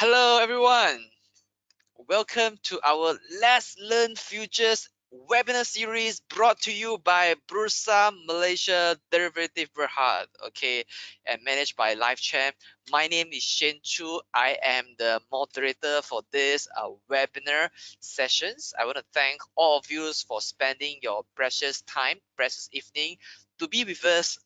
Hello everyone, welcome to our Let's Learn Futures webinar series brought to you by Bursa Malaysia Derivative Berhad, okay, and managed by LifeChamp. My name is Shen Chu. I am the moderator for this webinar sessions. I want to thank all of you for spending your precious time, precious evening to be with us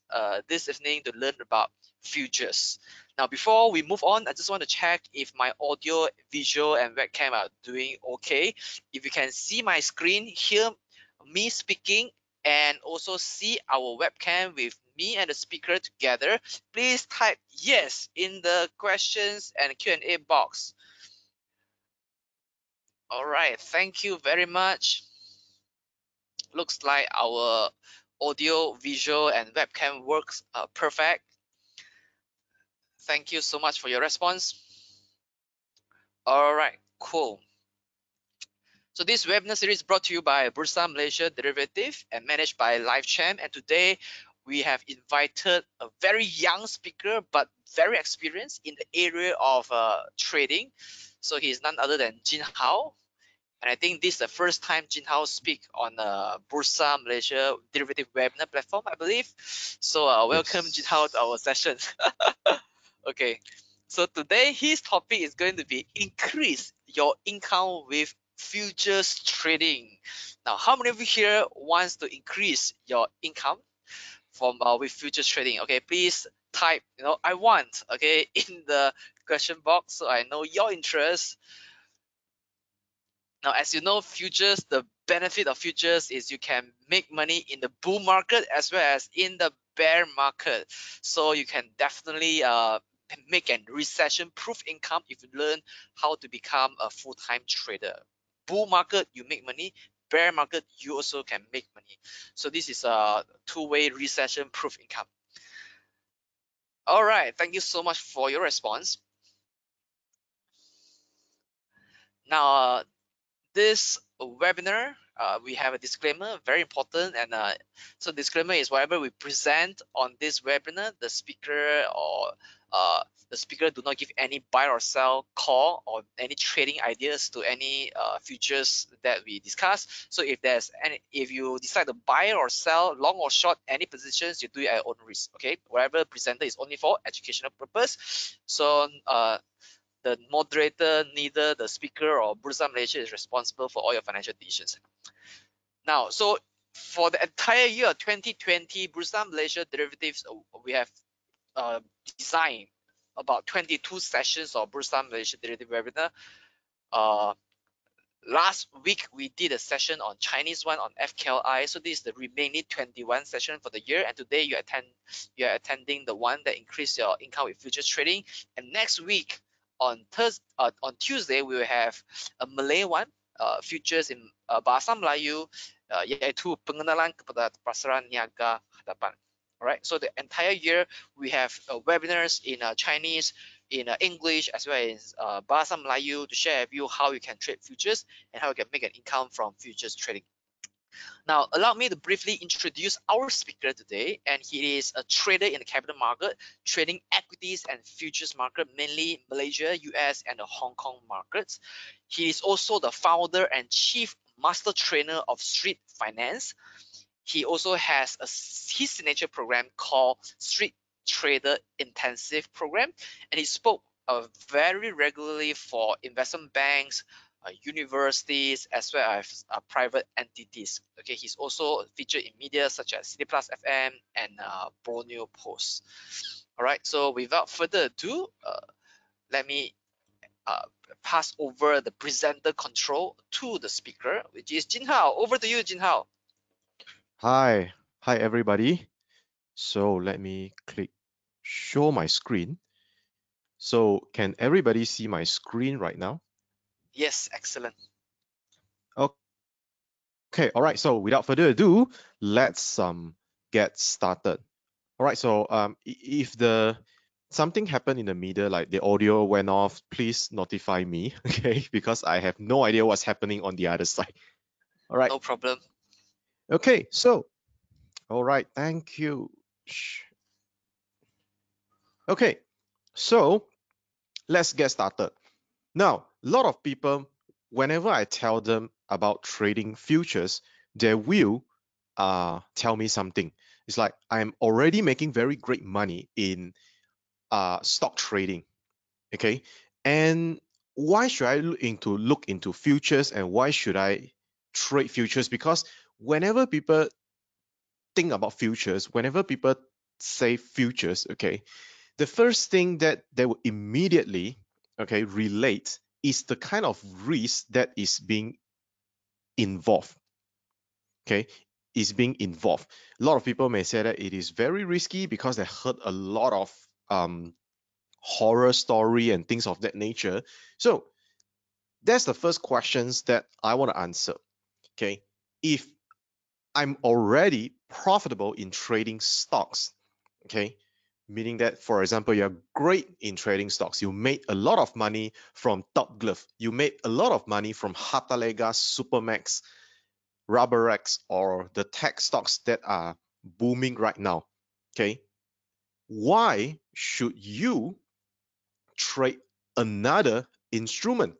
this evening to learn about futures. Now, before we move on, I just want to check if my audio, visual, and webcam are doing okay. If you can see my screen, hear me speaking, and also see our webcam with me and the speaker together, please type yes in the questions and Q&A box. All right, thank you very much. Looks like our audio, visual, and webcam works perfect. Thank you so much for your response. All right, cool. So this webinar series is brought to you by Bursa Malaysia Derivative and managed by LifeChamp. And today we have invited a very young speaker, but very experienced in the area of trading. So he is none other than Jin Hao. And I think this is the first time Jin Hao speak on Bursa Malaysia Derivative webinar platform, I believe. So welcome Jin Hao to our session. Okay. So today his topic is going to be increase your income with futures trading. Now, how many of you here wants to increase your income from with futures trading? Okay, please type, I want, okay, in the question box so I know your interest. Now, as you know, futures, the benefit of futures is you can make money in the bull market as well as in the bear market. So you can definitely make a recession-proof income if you learn how to become a full-time trader. Bull market, you make money. Bear market, you also can make money. So this is a two-way recession-proof income. All right, thank you so much for your response. Now, this webinar, we have a disclaimer, very important. And so disclaimer is whatever we present on this webinar, the speaker do not give any buy or sell call or any trading ideas to any futures that we discuss. So if you decide to buy or sell, long or short any positions, you do it at your own risk. Okay, whatever presented is only for educational purpose. So the moderator, neither the speaker or Bursa Malaysia is responsible for all your financial decisions. Now, so for the entire year 2020, Bursa Malaysia Derivatives, we have designed about 22 sessions of Bursa Malaysia Derivative webinar. Last week we did a session on Chinese one on FKLI, so this is the remaining 21 session for the year, and today you are attending the one that increase your income with futures trading. And next week on Tuesday we will have a Malay one, futures in Bahasa Melayu, yaitu pengenalan kepada pasaran niaga hadapan. Alright, so the entire year we have webinars in Chinese, in English, as well as Bahasa Melayu to share with you how you can trade futures and how you can make an income from futures trading. Now, allow me to briefly introduce our speaker today, and he is a trader in the capital market, trading equities and futures market, mainly Malaysia, US, and the Hong Kong markets. He is also the founder and chief master trainer of Street Finance. He also has his signature program called Street Trader Intensive Program, and he spoke very regularly for investment banks, universities, as well as private entities. Okay, he's also featured in media such as City Plus FM and Borneo Post. All right, so without further ado, let me pass over the presenter control to the speaker, which is Jin Hao. Over to you, Jin Hao. Hi everybody. So let me click show my screen. So can everybody see my screen right now? Yes, excellent. Okay, all right. So without further ado, let's get started. All right. So if something happened in the middle, like the audio went off, please notify me, okay? Because I have no idea what's happening on the other side. All right. No problem. Okay. So, all right. Thank you. Okay. So let's get started. Now, a lot of people, whenever I tell them about trading futures, they will tell me something. It's like, I'm already making very great money in stock trading. Okay, and why should I look into futures, and why should I trade futures? Because whenever people think about futures, whenever people say futures, okay, the first thing that they will immediately, okay, relate is the kind of risk that is being involved. Okay, is being involved. A lot of people may say that it is very risky because they heard a lot of horror story and things of that nature. So that's the first questions that I want to answer. Okay, if I'm already profitable in trading stocks, okay, meaning that, for example, you're great in trading stocks, you made a lot of money from Top Glove, you made a lot of money from Hatalega, Supermax, Rubberex, or the tech stocks that are booming right now. Okay, why should you trade another instrument?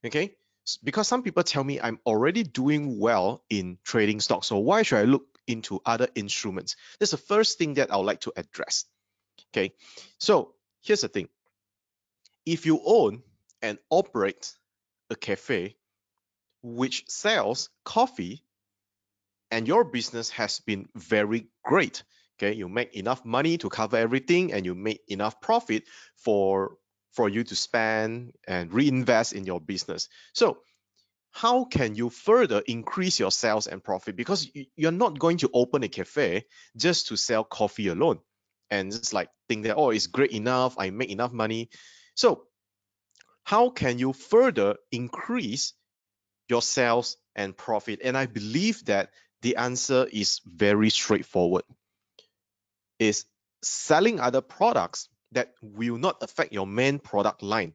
Okay, because some people tell me I'm already doing well in trading stocks, so why should I look into other instruments? That's the first thing that I would like to address. Okay, so here's the thing. If you own and operate a cafe which sells coffee, and your business has been very great, okay, you make enough money to cover everything, and you make enough profit for you to spend and reinvest in your business. So how can you further increase your sales and profit? Because you're not going to open a cafe just to sell coffee alone and just like think that, oh, it's great enough, I make enough money. So how can you further increase your sales and profit? And I believe that the answer is very straightforward. Is selling other products that will not affect your main product line.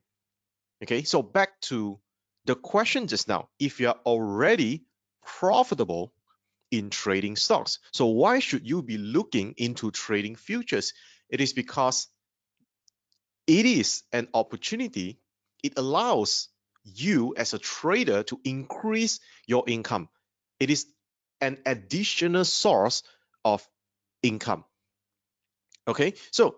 Okay, so back to the question just now. If you're already profitable in trading stocks, so why should you be looking into trading futures? It is because it is an opportunity. It allows you as a trader to increase your income. It is an additional source of income. Okay, so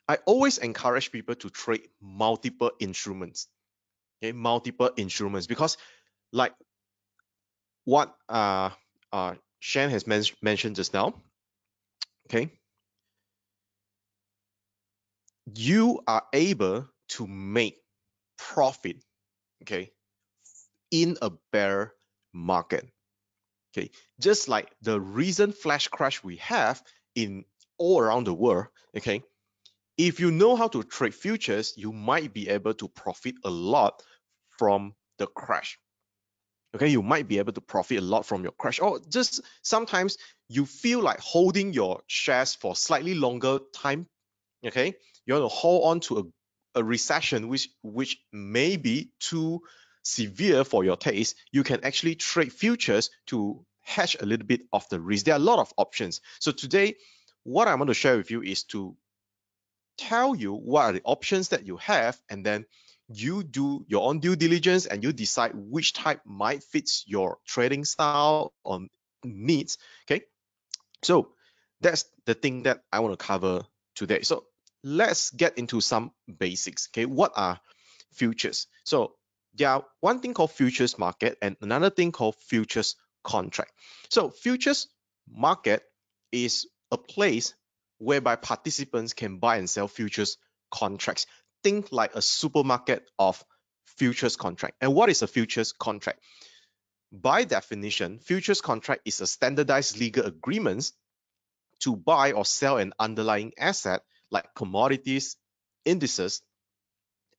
I always encourage people to trade multiple instruments. Okay, multiple instruments, because like what Shan has mentioned just now, okay, you are able to make profit, okay, in a bear market. Okay, just like the recent flash crash we have in all around the world. Okay, if you know how to trade futures, you might be able to profit a lot from the crash. Okay, you might be able to profit a lot from your crash, or just sometimes you feel like holding your shares for slightly longer time. Okay, you want to hold on to a recession which may be too severe for your taste. You can actually trade futures to hedge a little bit of the risk. There are a lot of options. So today, what I want to share with you is to tell you what are the options that you have, and then you do your own due diligence and you decide which type might fits your trading style or needs. Okay, so that's the thing that I want to cover today. So let's get into some basics. Okay, what are futures? So there are one thing called futures market and another thing called futures contract. So futures market is a place whereby participants can buy and sell futures contracts. Think like a supermarket of futures contract. And what is a futures contract? By definition, futures contract is a standardized legal agreement to buy or sell an underlying asset like commodities, indices,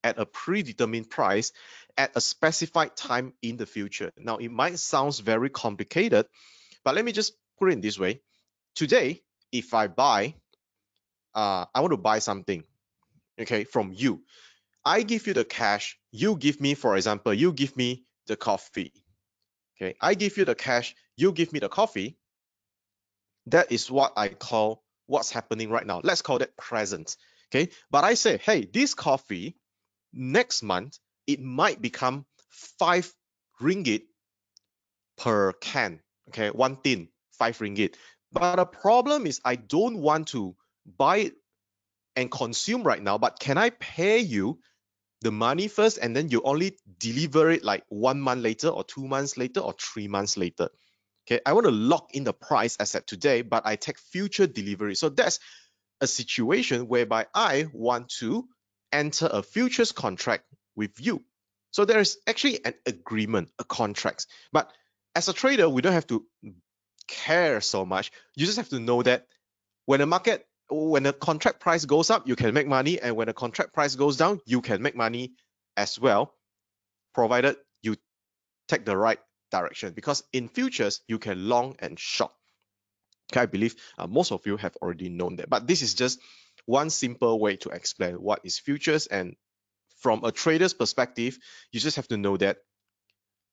at a predetermined price at a specified time in the future. Now, it might sound very complicated, but let me just put it in this way. Today, if I I want to buy something, okay, from you. I give you the cash, you give me, for example, you give me the coffee. Okay, I give you the cash, you give me the coffee. That is what I call what's happening right now. Let's call that present. Okay, but I say, hey, this coffee next month it might become 5 ringgit per can. Okay, one tin, 5 ringgit. But the problem is I don't want to buy it and consume right now, but can I pay you the money first and then you only deliver it like 1 month later or 2 months later or 3 months later? Okay, I want to lock in the price as at today, but I take future delivery. So that's a situation whereby I want to enter a futures contract with you. So there is actually an agreement, a contract. But as a trader, we don't have to care so much. You just have to know that when the contract price goes up, you can make money, and when the contract price goes down, you can make money as well, provided you take the right direction. Because in futures, you can long and short. Okay, I believe most of you have already known that, but this is just one simple way to explain what is futures. And from a trader's perspective, you just have to know that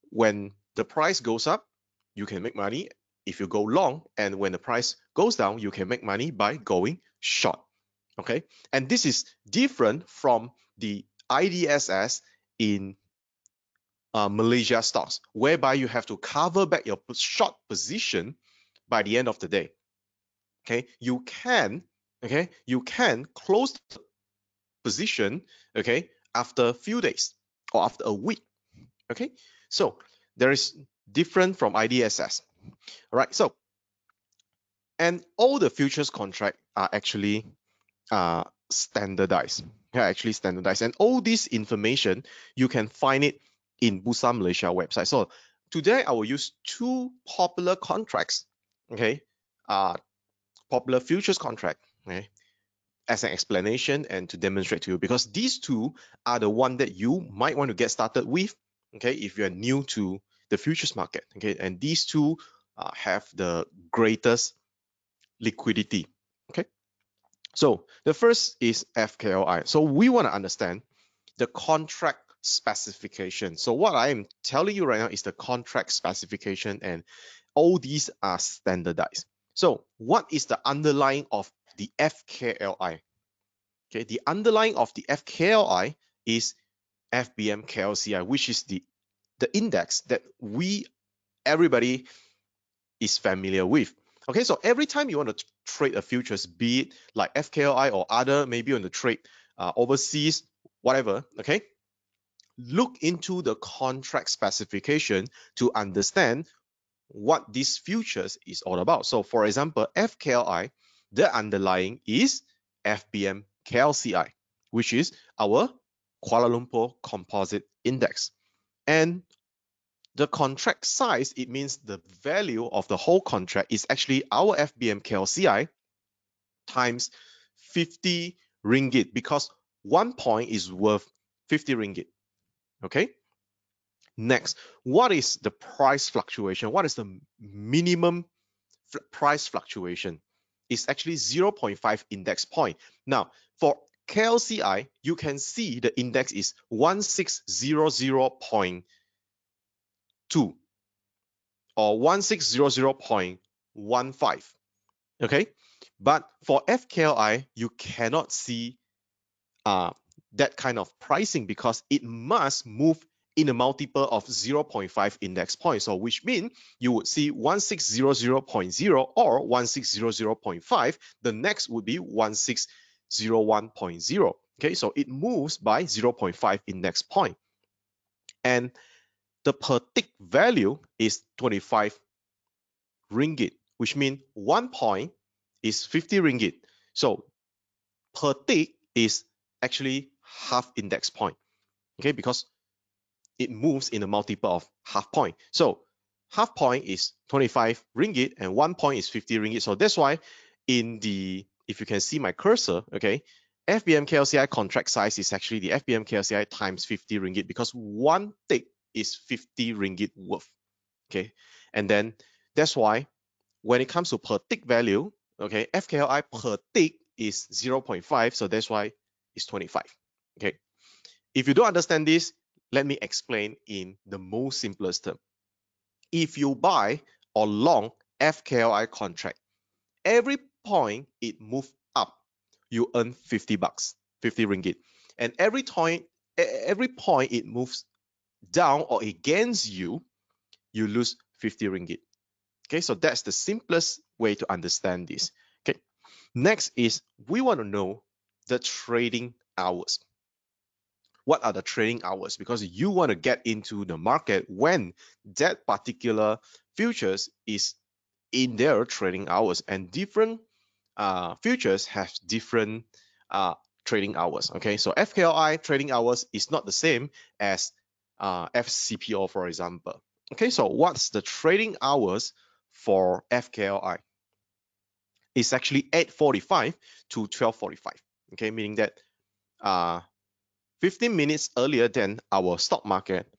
when the price goes up, you can make money if you go long, and when the price goes down, you can make money by going short. Okay, and this is different from the IDSS in Malaysia stocks, whereby you have to cover back your short position by the end of the day. Okay, you can close the position, okay, after a few days or after a week. Okay, so there is different from IDSS. All right, so and all the futures contract are actually standardized. They're actually standardized, and all this information you can find it in Bursa Malaysia website. So today I will use two popular contracts, okay, popular futures contract, okay, as an explanation and to demonstrate to you, because these two are the one that you might want to get started with, okay, if you're new to the futures market, okay, and these two have the greatest liquidity, okay. So the first is FKLI. So we want to understand the contract specification. So what I am telling you right now is the contract specification, and all these are standardized. So what is the underlying of the FKLI? Okay, the underlying of the FKLI is FBM KLCI, which is the index that everybody is familiar with. Okay, so every time you want to trade a futures, be it like FKLI or other, maybe you want to trade overseas, whatever, okay, look into the contract specification to understand what this futures is all about. So for example, FKLI, the underlying is FBM KLCI, which is our Kuala Lumpur Composite Index. And the contract size, it means the value of the whole contract is actually our FBM KLCI times 50 ringgit, because 1 point is worth 50 ringgit. Okay. Next, what is the price fluctuation? What is the minimum price fluctuation? It's actually 0.5 index point. Now, for KLCI, you can see the index is 1600.2 or 1600.15. Okay, but for FKLI, you cannot see that kind of pricing because it must move in a multiple of 0.5 index points. So which means you would see 1600.0 or 1600.5. The next would be 1601.0. Okay, so it moves by 0.5 index point. And the per tick value is 25 ringgit, which means 1 point is 50 ringgit. So per tick is actually half index point, okay, because it moves in a multiple of half point. So half point is 25 ringgit and 1 point is 50 ringgit. So that's why if you can see my cursor, okay, FBM KLCI contract size is actually the FBM KLCI times 50 ringgit, because 1 tick is 50 ringgit worth, okay. And then that's why when it comes to per tick value, okay, FKLI per tick is 0.5, so that's why it's 25. Okay. If you don't understand this, let me explain in the most simplest term. If you buy or long FKLI contract, every point it moves up, you earn 50 bucks, 50 ringgit. And every every point it moves down or against you, you lose 50 ringgit. Okay, so that's the simplest way to understand this. Okay, next is we want to know the trading hours. What are the trading hours? Because you want to get into the market when that particular futures is in their trading hours, and different futures have different trading hours. Okay, so FKLI trading hours is not the same as FCPO, for example. Okay, so what's the trading hours for FKLI? It's actually 8:45 to 12:45. Okay, meaning that 15 minutes earlier than our stock market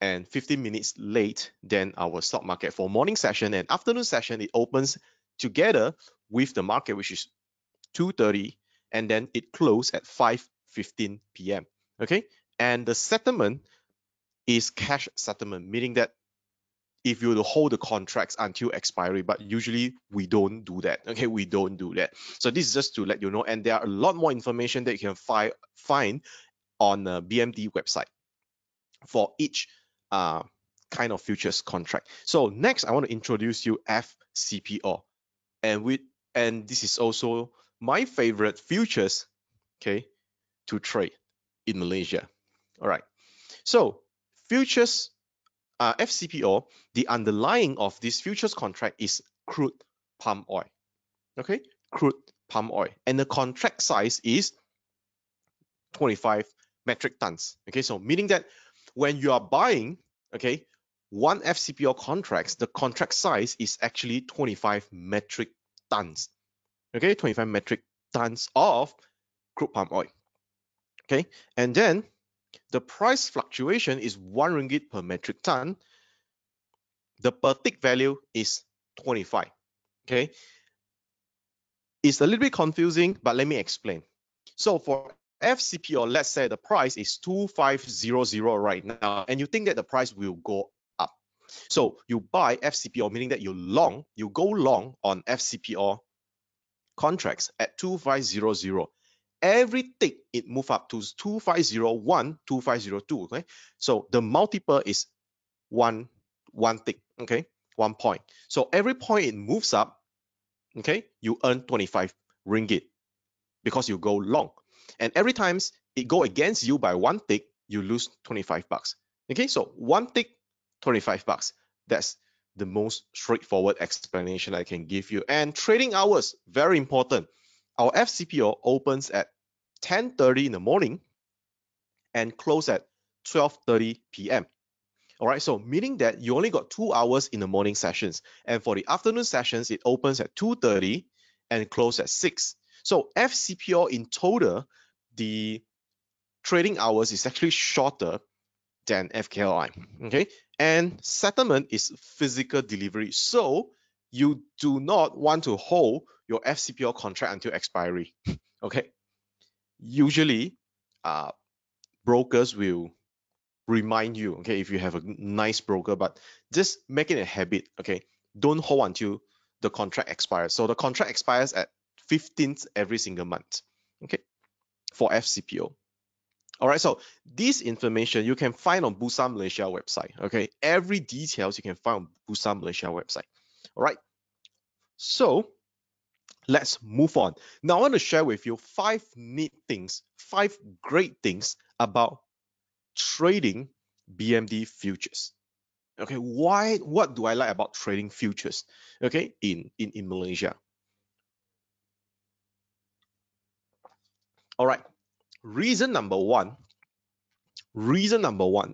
and 15 minutes late than our stock market. For morning session and afternoon session, it opens together with the market, which is 2:30, and then it closed at 5:15 p.m. Okay, and the settlement is cash settlement, meaning that if you were to hold the contracts until expiry, but usually we don't do that. Okay, we don't do that. So this is just to let you know, and there are a lot more information that you can find on the BMD website for each kind of futures contract. So next, I want to introduce you FCPO, and this is also my favorite futures, okay, to trade in Malaysia. All right. So futures, FCPO, the underlying of this futures contract is crude palm oil. Okay, crude palm oil, and the contract size is 25 metric tons. Okay, so meaning that when you are buying, okay, one FCPO contracts, the contract size is actually 25 metric tons. Okay, 25 metric tons of crude palm oil. Okay, and then the price fluctuation is 1 ringgit per metric ton. The per tick value is 25. Okay, it's a little bit confusing, but let me explain. So for FCPO, let's say the price is 2500 right now, and you think that the price will go up. So you buy FCPO, meaning that you go long on FCPO contracts at 2500. Every tick it move up to 2501, 2502. Okay, so the multiple is one tick. Okay, 1 point. So every point it moves up, okay, you earn 25 ringgit because you go long. And every time it go against you by 1 tick, you lose 25 bucks. Okay, so 1 tick, 25 bucks. That's the most straightforward explanation I can give you. And trading hours, very important. Our FCPO opens at 10:30 in the morning and close at 12:30 p.m. All right, so meaning that you only got 2 hours in the morning sessions, and for the afternoon sessions, it opens at 2:30 and close at 6. So FCPO in total, the trading hours is actually shorter than FKLI. Okay, and settlement is physical delivery. So you do not want to hold your FCPO contract until expiry. Okay, usually brokers will remind you, okay, if you have a nice broker, but just make it a habit. Okay, don't hold until the contract expires. So the contract expires at 15th every single month. Okay, for FCPO. All right, so this information you can find on Bursa Malaysia website. Okay, every details you can find on Bursa Malaysia website. All right, so let's move on. Now I want to share with you 5 neat things, 5 great things about trading BMD futures. Okay, what do I like about trading futures, okay, in Malaysia? All right, reason number one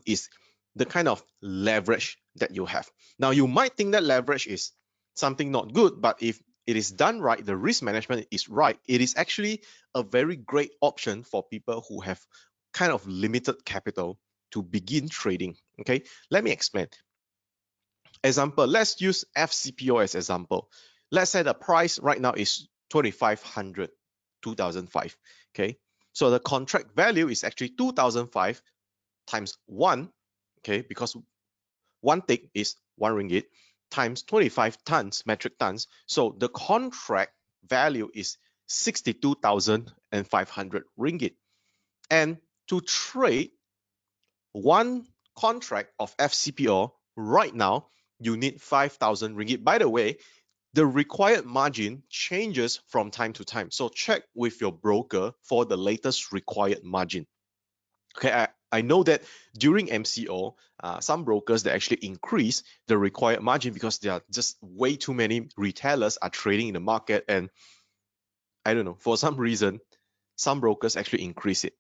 is the kind of leverage that you have. Now you might think that leverage is something not good, but if it is done right, the risk management is right, it is actually a very great option for people who have kind of limited capital to begin trading. Okay, let me explain. Example, let's use FCPO as example. Let's say the price right now is 2,500, 2005. Okay, so the contract value is actually 2005 times 1, okay, because 1 tick is 1 ringgit, times 25 tons, metric tons. So the contract value is 62,500 ringgit. And to trade one contract of FCPO right now, you need 5,000 ringgit. By the way, the required margin changes from time to time. So check with your broker for the latest required margin. Okay, I know that during MCO, some brokers, they actually increase the required margin because there are just way too many retailers are trading in the market. And I don't know, for some reason, some brokers actually increase it,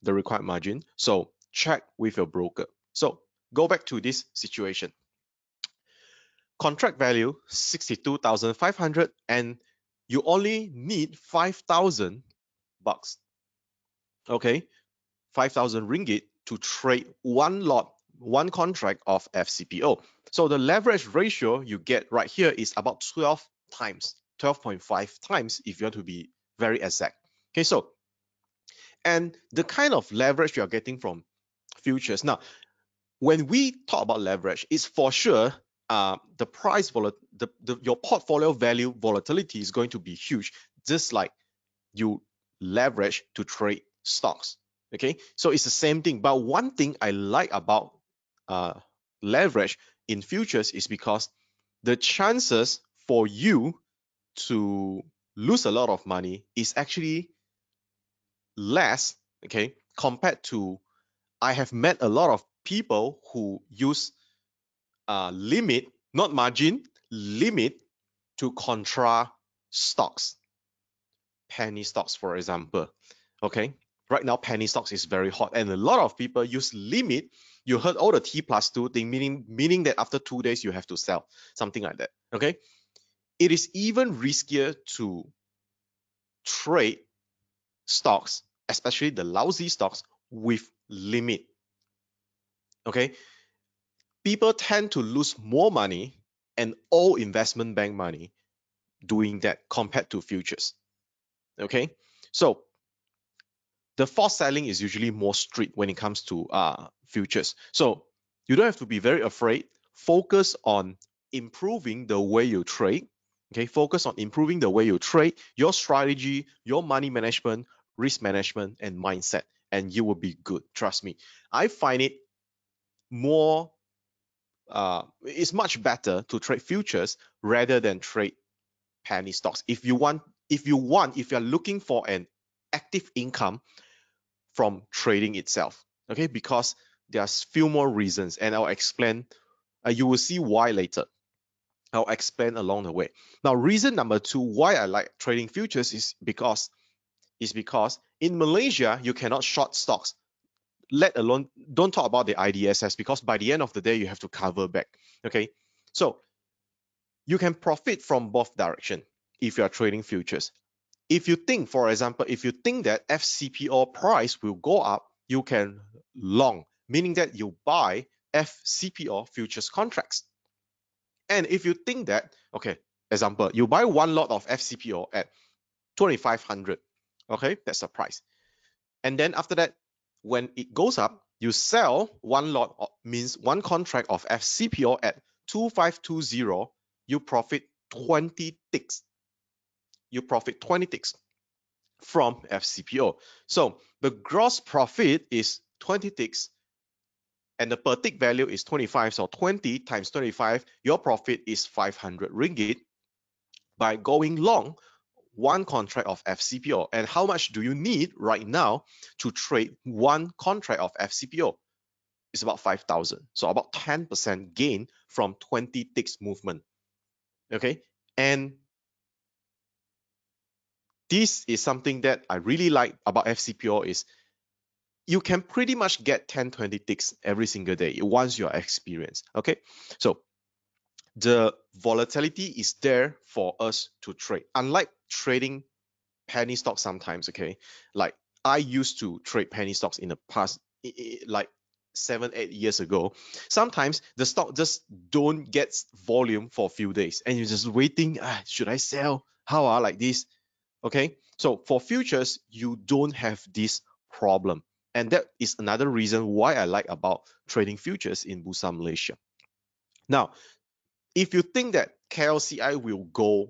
the required margin. So check with your broker. So go back to this situation. Contract value 62,500 and you only need 5,000 bucks. Okay, 5,000 ringgit to trade one lot, one contract of FCPO. So the leverage ratio you get right here is about 12 times, 12.5 times if you want to be very exact. Okay, so, and the kind of leverage you're getting from futures. Now, when we talk about leverage, it's for sure the price your portfolio value volatility is going to be huge, just like you leverage to trade stocks. Okay, so it's the same thing. But one thing I like about leverage in futures is because the chances for you to lose a lot of money is actually less, okay, compared to I have met a lot of people who use limit, not margin, limit to contra stocks, penny stocks, for example. Okay, right now penny stocks is very hot, and a lot of people use limit. You heard all the T+2 thing, meaning that after 2 days you have to sell, something like that. Okay, it is even riskier to trade stocks, especially the lousy stocks, with limit. Okay, people tend to lose more money and all investment bank money doing that compared to futures. Okay, so the forced selling is usually more strict when it comes to futures. So you don't have to be very afraid. Focus on improving the way you trade. Okay, focus on improving the way you trade, your strategy, your money management, risk management, and mindset, and you will be good. Trust me. I find it more. It's much better to trade futures rather than trade penny stocks. If you're looking for an active income from trading itself, okay, because there's few more reasons and I'll explain. You will see why later. I'll explain along the way. Now, reason number two why I like trading futures is because in Malaysia you cannot short stocks, let alone don't talk about the IDSS, because by the end of the day you have to cover back. Okay, so you can profit from both direction if you are trading futures. If you think, for example, if you think that FCPO price will go up, you can long, meaning that you buy FCPO futures contracts. And if you think that, okay, example, you buy one lot of FCPO at 2,500, okay, that's the price. And then after that, when it goes up, you sell one lot, means one contract of FCPO at 2,520, you profit 20 ticks. You profit 20 ticks from FCPO. So the gross profit is 20 ticks and the per tick value is 25. So 20 times 25, your profit is 500 ringgit by going long one contract of FCPO. And how much do you need right now to trade one contract of FCPO? It's about 5,000. So about 10% gain from 20 ticks movement. Okay. And this is something that I really like about FCPO is you can pretty much get 10, 20 ticks every single day once you're experienced. Okay. So the volatility is there for us to trade. Unlike trading penny stocks sometimes, okay, like I used to trade penny stocks in the past, like 7, 8 years ago. Sometimes the stock just don't get volume for a few days and you're just waiting, should I sell, how like this. Okay, so for futures you don't have this problem, and that is another reason why I like about trading futures in Bursa Malaysia. Now, if you think that KLCI will go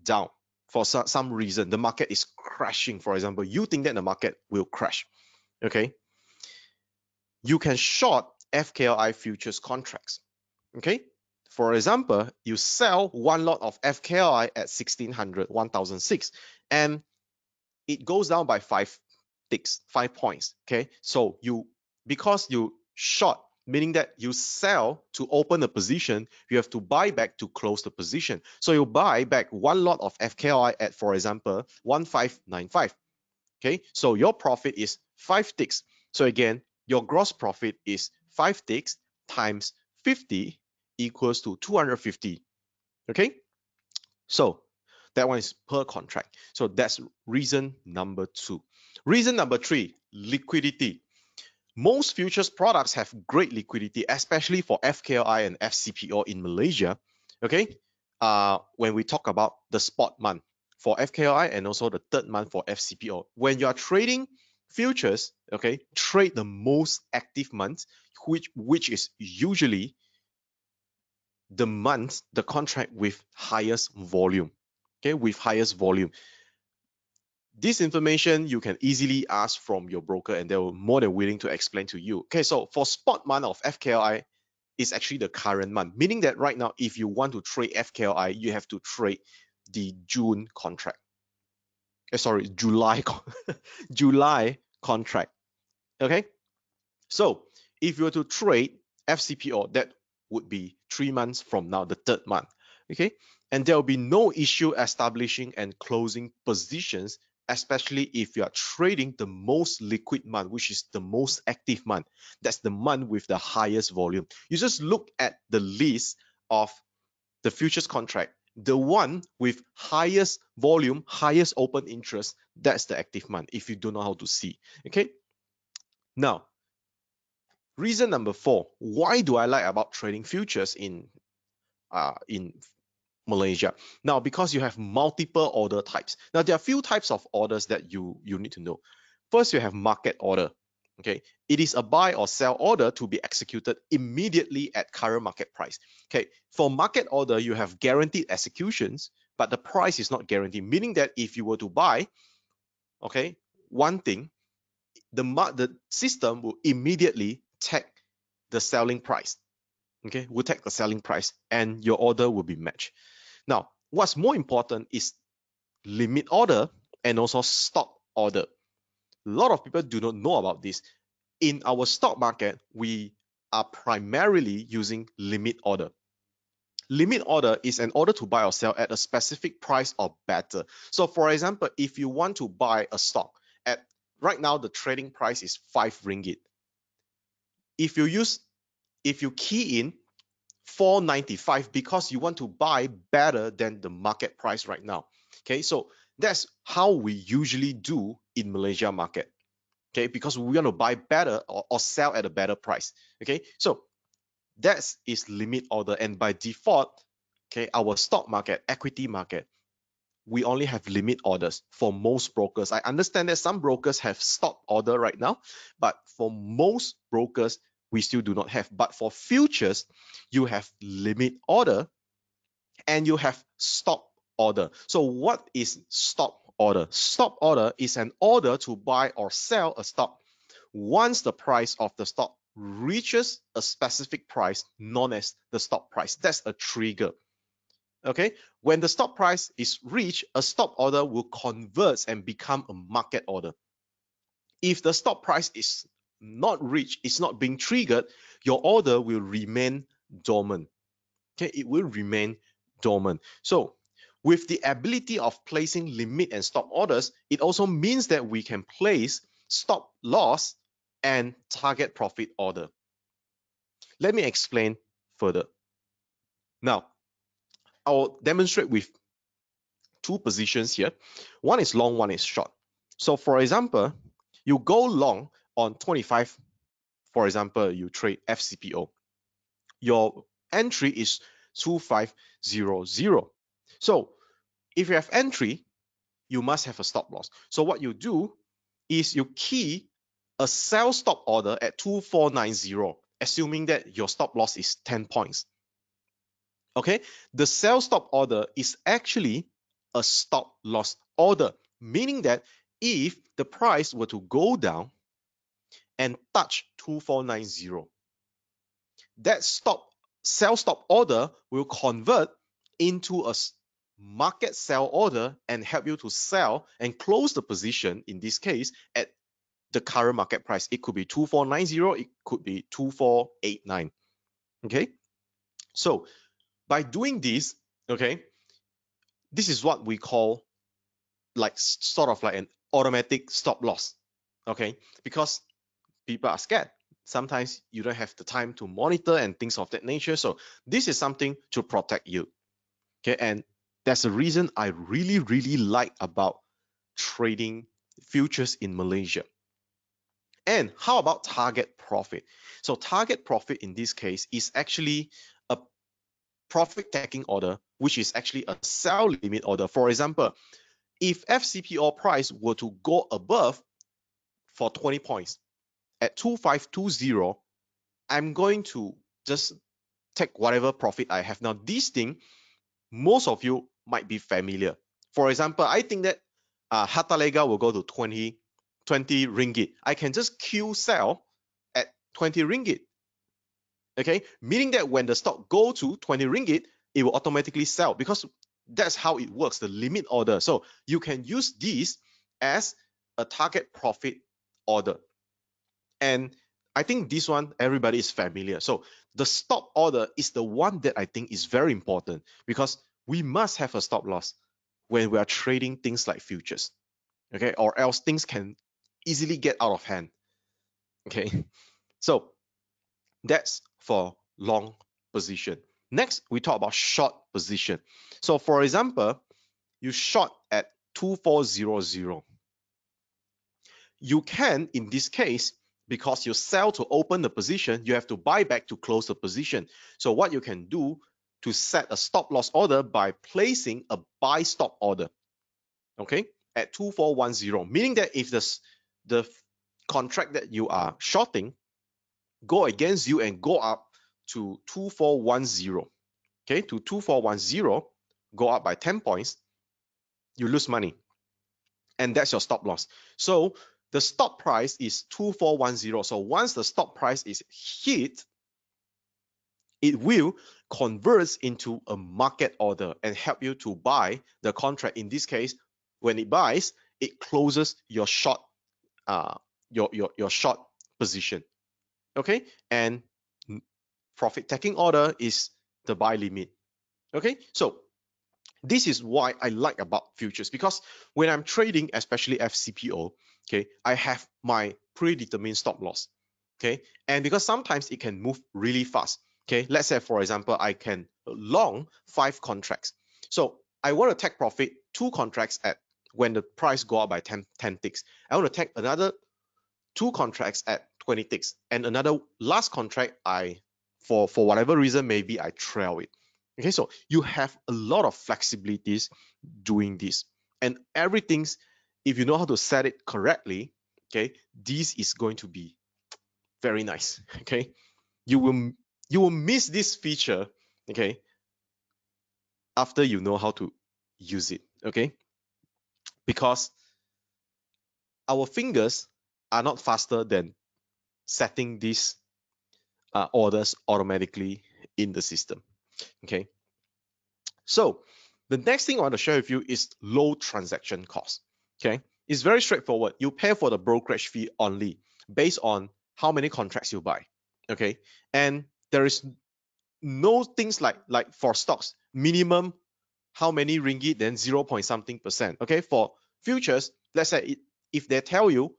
down for some reason, the market is crashing, for example, you think that the market will crash, okay, you can short FKLI futures contracts. Okay, for example, you sell one lot of FKLI at 1600, 1006, and it goes down by 5 ticks, 5 points. Okay, so because you short, meaning that you sell to open a position, you have to buy back to close the position. So you buy back one lot of FKLI at, for example, 1595. Okay, so your profit is 5 ticks. So again, your gross profit is 5 ticks times 50 equals to 250. Okay, so that one is per contract. So that's reason number 2. Reason number 3, liquidity. Most futures products have great liquidity, especially for FKLI and FCPO in Malaysia. Okay, when we talk about the spot month for FKLI and also the third month for FCPO, when you are trading futures, okay, trade the most active month, which is usually the month, the contract with highest volume. Okay, with highest volume. This information you can easily ask from your broker and they're more than willing to explain to you. Okay, so for spot month of FKLI is actually the current month, meaning that right now, if you want to trade FKLI, you have to trade the June contract. Sorry, July, July contract. Okay, so if you were to trade FCPO, that would be 3 months from now, the third month. Okay, and there will be no issue establishing and closing positions, especially if you are trading the most liquid month, which is the most active month. That's the month with the highest volume. You just look at the list of the futures contract, the one with highest volume, highest open interest, that's the active month if you don't know how to see. Okay, now reason number 4, why do I like about trading futures in Malaysia? Now, because you have multiple order types. Now, there are a few types of orders that you need to know. First, you have market order. Okay, it is a buy or sell order to be executed immediately at current market price. Okay, for market order, you have guaranteed executions, but the price is not guaranteed, meaning that if you were to buy, okay, one thing, the system will immediately tag the selling price. Okay, will tag the selling price and your order will be matched. Now, what's more important is limit order and also stop order. A lot of people do not know about this. In our stock market, we are primarily using limit order. Limit order is an order to buy or sell at a specific price or better. So for example, if you want to buy a stock at right now, the trading price is 5 ringgit. If you key in 495 because you want to buy better than the market price right now. Okay, so that's how we usually do in Malaysia market. Okay, because we want to buy better or sell at a better price. Okay, so that is limit order, and by default, okay, our stock market, equity market, we only have limit orders for most brokers. I understand that some brokers have stop order right now, but for most brokers, we still do not have. But for futures, you have limit order and you have stop order. So what is stop order? Stop order is an order to buy or sell a stock once the price of the stock reaches a specific price known as the stop price. That's a trigger. Okay, when the stop price is reached, a stop order will convert and become a market order. If the stop price is not reached, it's not being triggered, your order will remain dormant. Okay, it will remain dormant. So with the ability of placing limit and stop orders, it also means that we can place stop loss and target profit order. Let me explain further. Now, I'll demonstrate with 2 positions here. One is long, one is short. So for example, you go long on 25, for example, you trade FCPO. Your entry is 2500. So if you have entry, you must have a stop loss. So what you do is you key a sell stop order at 2490, assuming that your stop loss is 10 points. Okay, the sell stop order is actually a stop loss order, meaning that if the price were to go down and touch 2490. That sell stop order will convert into a market sell order and help you to sell and close the position, in this case, at the current market price. It could be 2490, it could be 2489. Okay, so by doing this, okay, this is what we call like sort of like an automatic stop loss. Okay, because people are scared. Sometimes you don't have the time to monitor and things of that nature. So this is something to protect you. Okay, and that's the reason I really, really like about trading futures in Malaysia. And how about target profit? So target profit in this case is actually a profit taking order, which is actually a sell limit order. For example, if FCPO price were to go above for 20 points at 2520, I'm going to just take whatever profit I have. Now, this thing, most of you might be familiar. For example, I think that Hatalega will go to 20 ringgit. I can just Q sell at 20 ringgit. Okay, meaning that when the stock go to 20 ringgit, it will automatically sell because that's how it works, the limit order. So you can use this as a target profit order. And I think this one, everybody is familiar. So the stop order is the one that I think is very important because we must have a stop loss when we are trading things like futures, okay? Or else things can easily get out of hand, okay? So that's for long position. Next, we talk about short position. So for example, you short at 2400. You can, in this case, because you sell to open the position, you have to buy back to close the position. So what you can do to set a stop loss order by placing a buy stop order, okay, at 2410, meaning that if the contract that you are shorting go against you and go up to 2410, okay, to 2410, go up by 10 points, you lose money. And that's your stop loss. So the stop price is 2410. So once the stop price is hit, it will convert into a market order and help you to buy the contract. In this case, when it buys, it closes your short your short position. Okay, and profit taking order is the buy limit. Okay, so this is why I like about futures, because when I'm trading, especially FCPO, okay, I have my predetermined stop loss, okay, and because sometimes it can move really fast, okay, let's say for example I can long 5 contracts, so I want to take profit 2 contracts at when the price go up by 10 ticks. I want to take another 2 contracts at 20 ticks, and another last contract I for whatever reason maybe I trail it. Okay, so you have a lot of flexibilities doing this, and everything's, if you know how to set it correctly, okay, this is going to be very nice. Okay, you will miss this feature, okay, after you know how to use it. Okay, because our fingers are not faster than setting these orders automatically in the system. Okay, so the next thing I want to share with you is low transaction cost. Okay, it's very straightforward. You pay for the brokerage fee only based on how many contracts you buy. Okay, and there is no things like for stocks minimum how many ringgit, then 0 point something percent. Okay, for futures, let's say if they tell you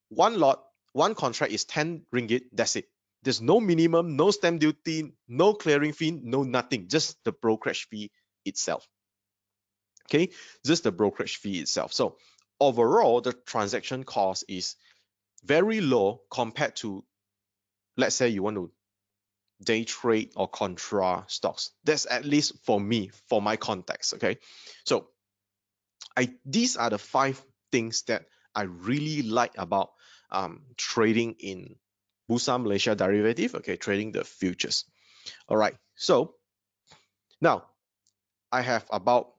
one contract is 10 ringgit, that's it. There's no minimum, no stamp duty, no clearing fee, no nothing, just the brokerage fee itself. Okay, just the brokerage fee itself. So overall, the transaction cost is very low compared to, let's say you want to day trade or contra stocks. That's at least for me, for my context. Okay, so these are the 5 things that I really like about trading in Bursa Malaysia derivative. Okay, trading the futures. All right, so now I have about,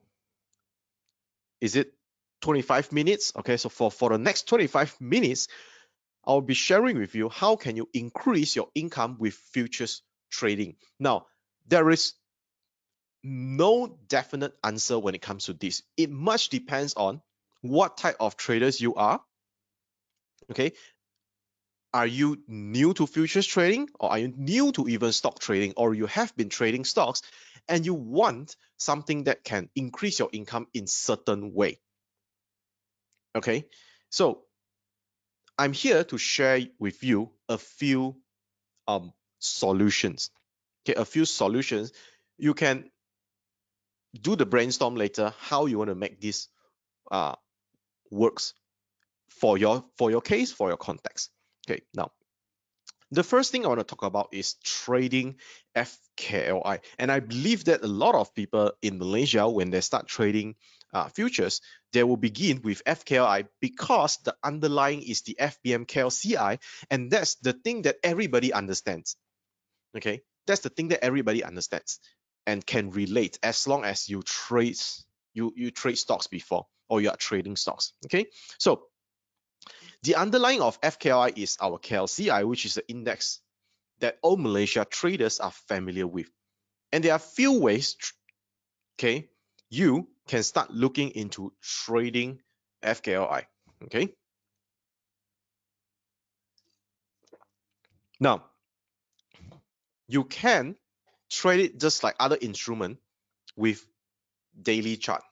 is it 25 minutes? Okay, so for the next 25 minutes, I'll be sharing with you how can you increase your income with futures trading. Now, there is no definite answer when it comes to this. It much depends on what type of traders you are. Okay, are you new to futures trading, or are you new to even stock trading, or you have been trading stocks and you want something that can increase your income in certain way? Okay, so I'm here to share with you a few solutions. Okay, a few solutions. You can do the brainstorm later how you want to make this works for your case, for your context. Okay, now the first thing I want to talk about is trading FKLI. And I believe that a lot of people in Malaysia, when they start trading futures, they will begin with FKLI because the underlying is the FBM KLCI, and that's the thing that everybody understands. Okay, that's the thing that everybody understands and can relate as long as you trade stocks before, or you are trading stocks. Okay, so the underlying of FKLI is our KLCI, which is the index that all Malaysia traders are familiar with. And there are few ways, okay, you can start looking into trading FKLI. Okay, now you can trade it just like other instrument with daily chart,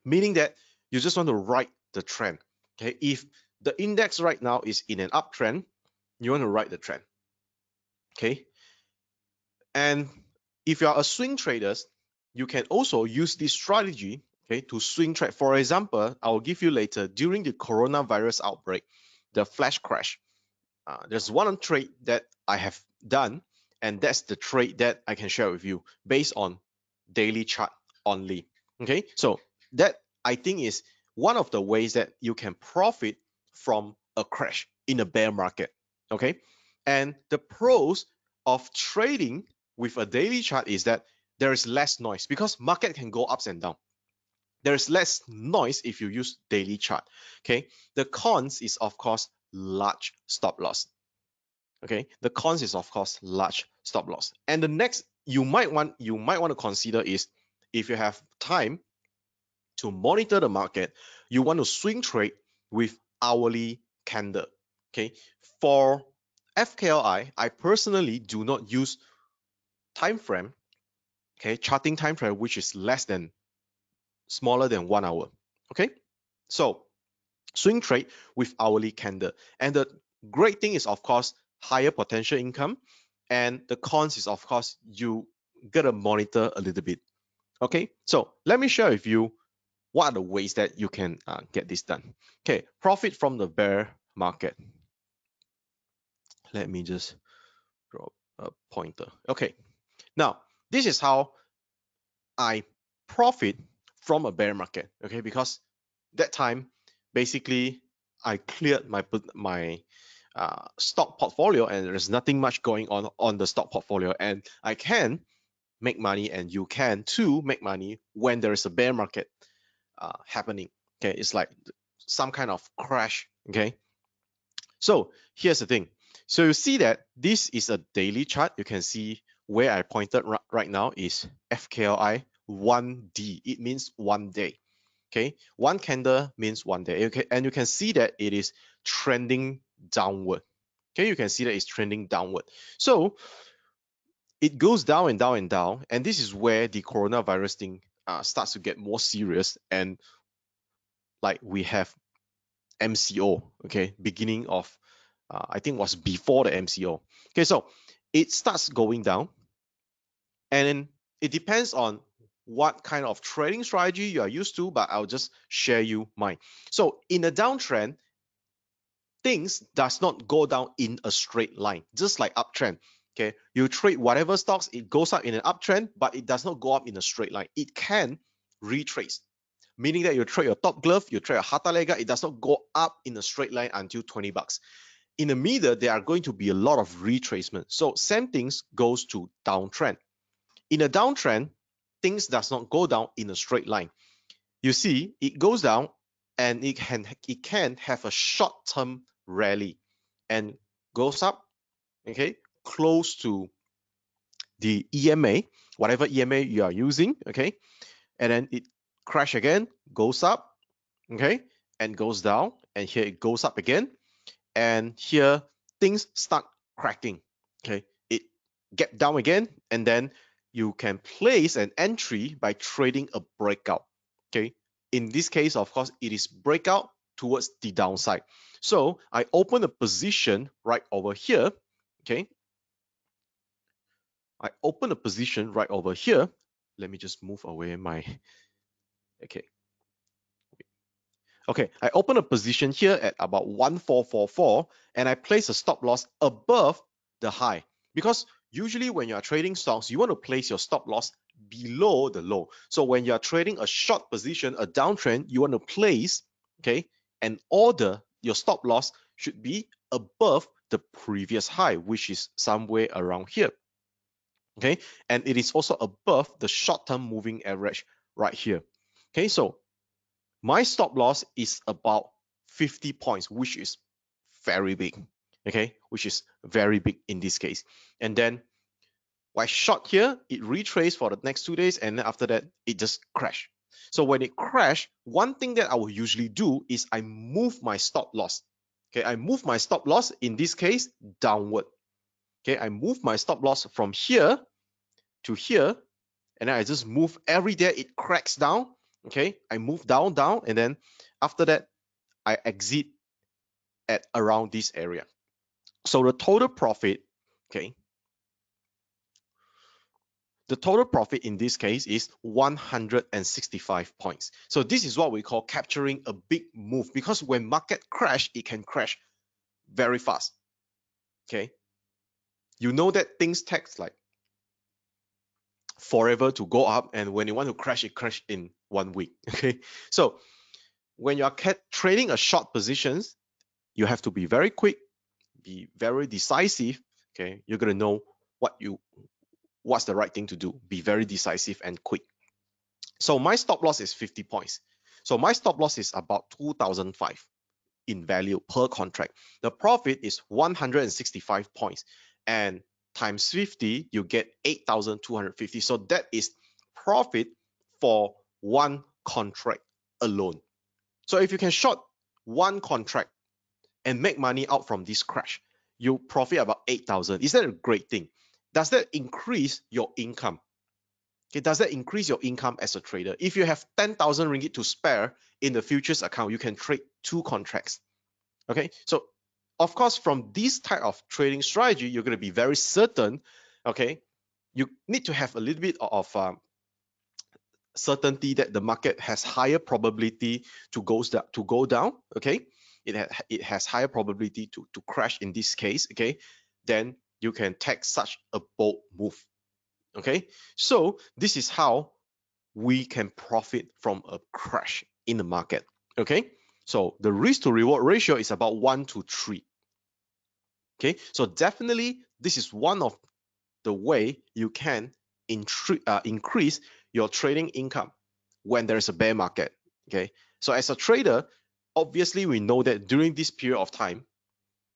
meaning that you just want to ride the trend. Okay, if the index right now is in an uptrend, you want to ride the trend. Okay, and if you are a swing trader, you can also use this strategy, okay, to swing trade. For example, I will give you later, during the coronavirus outbreak, the flash crash, there's one trade that I have done, and that's the trade that I can share with you based on daily chart only. Okay, so that I think is one of the ways that you can profit from a crash in a bear market. Okay, and the pros of trading with a daily chart is that there is less noise because market can go ups and down. There is less noise if you use daily chart. Okay, the cons is of course large stop loss. Okay, the cons is of course large stop loss. And the next you might want to consider is, if you have time to monitor the market, you want to swing trade with hourly candle. Okay, for FKLI, I personally do not use time frame, okay, charting time frame, which is smaller than 1 hour. Okay, so swing trade with hourly candle. And the great thing is, of course, higher potential income. And the cons is, of course, you gotta monitor a little bit. Okay, so let me share with you what are the ways that you can get this done. Okay, profit from the bear market. Let me just draw a pointer. Okay, now this is how I profit from a bear market. Okay, because that time basically I cleared my stock portfolio, and there's nothing much going on the stock portfolio, and I can make money, and you can too make money when there is a bear market happening. Okay, it's like some kind of crash. Okay, so here's the thing. So you see that this is a daily chart. You can see where I pointed right now is FKLI 1D. It means 1 day. Okay, one candle means 1 day. Okay, and you can see that it is trending downward. Okay, you can see that it's trending downward. So it goes down and down and down, and this is where the coronavirus thing starts to get more serious, and like we have MCO. Okay, beginning of I think was before the MCO. Okay, so it starts going down, and then it depends on what kind of trading strategy you are used to, but I'll just share you mine. So in a downtrend, things does not go down in a straight line, just like uptrend. Okay, you trade whatever stocks, it goes up in an uptrend, but it does not go up in a straight line. It can retrace, meaning that you trade your top glove, you trade a Hatha Lega, it does not go up in a straight line until 20 bucks. In the middle, there are going to be a lot of retracement. So same things goes to downtrend. In a downtrend, things does not go down in a straight line. You see, it goes down, and it can have a short-term rally. and goes up, okay, close to the EMA, whatever EMA you are using, okay, and then it crash again, goes up, okay, and goes down, and here it goes up again, and here things start cracking, okay, it get down again, and then you can place an entry by trading a breakout, okay. In this case, of course, it is breakout towards the downside. So I open a position right over here, okay. I open a position right over here. Let me just move away my, okay. Okay, I open a position here at about 1444 and I place a stop loss above the high, because usually when you are trading stocks, you want to place your stop loss below the low. So when you are trading a short position, a downtrend, you want to place, okay, an order, your stop loss should be above the previous high, which is somewhere around here, okay, and it is also above the short-term moving average right here, okay. So my stop loss is about 50 points, which is very big, okay, which is very big in this case. And then I short here, it retraced for the next 2 days, and then after that, it just crashed. So when it crashed, one thing that I will usually do is I move my stop loss. Okay, I move my stop loss, in this case, downward. Okay, I move my stop loss from here to here, and then I just move every day it cracks down. Okay, I move down, down, and then after that, I exit at around this area. So the total profit, okay, the total profit in this case is 165 points. So this is what we call capturing a big move, because when market crash, it can crash very fast. Okay, you know that things takes like forever to go up, and when you want to crash, it crash in 1 week. Okay, so when you are trading a short positions, you have to be very quick, be very decisive. Okay, you're gonna know what's the right thing to do. Be very decisive and quick. So my stop loss is 50 points. So my stop loss is about 2005 in value per contract. The profit is 165 points, and times 50, you get 8,250. So that is profit for one contract alone. So if you can short one contract and make money out from this crash, you profit about 8,000. Is that a great thing? Does that increase your income? Okay, does that increase your income as a trader? If you have 10,000 ringgit to spare in the futures account, you can trade 2 contracts. Okay, so of course, from this type of trading strategy, you're going to be very certain. Okay, you need to have a little bit of certainty that the market has higher probability to go down. Okay, it has higher probability to crash in this case. Okay, then you can take such a bold move. Okay, so this is how we can profit from a crash in the market. Okay, so the risk to reward ratio is about 1 to 3. Okay, so definitely this is one of the way you can increase your trading income when there is a bear market. Okay, so as a trader, obviously we know that during this period of time,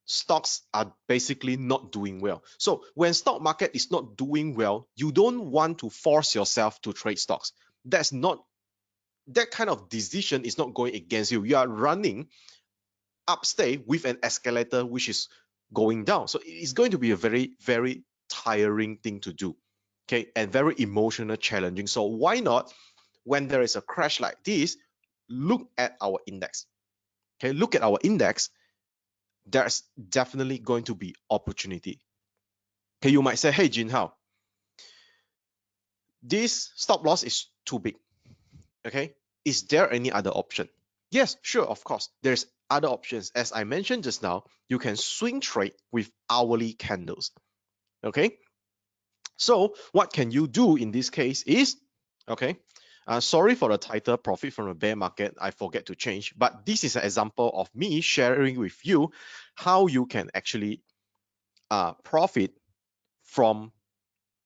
stocks are basically not doing well. So when stock market is not doing well, you don't want to force yourself to trade stocks. That kind of decision is not going against you. You are running upstate with an escalator which is going down. So it's going to be a very, very tiring thing to do. Okay, and very emotional challenging. So why not, when there is a crash like this, look at our index. Okay, look at our index. There's definitely going to be opportunity. Okay, you might say, hey Jin Hao, this stop loss is too big. Okay, is there any other option? Yes, sure, of course. There's other options. As I mentioned just now, you can swing trade with hourly candles. Okay, so what can you do in this case is, okay, sorry for the title, profit from a bear market, I forget to change, but this is an example of me sharing with you how you can actually profit from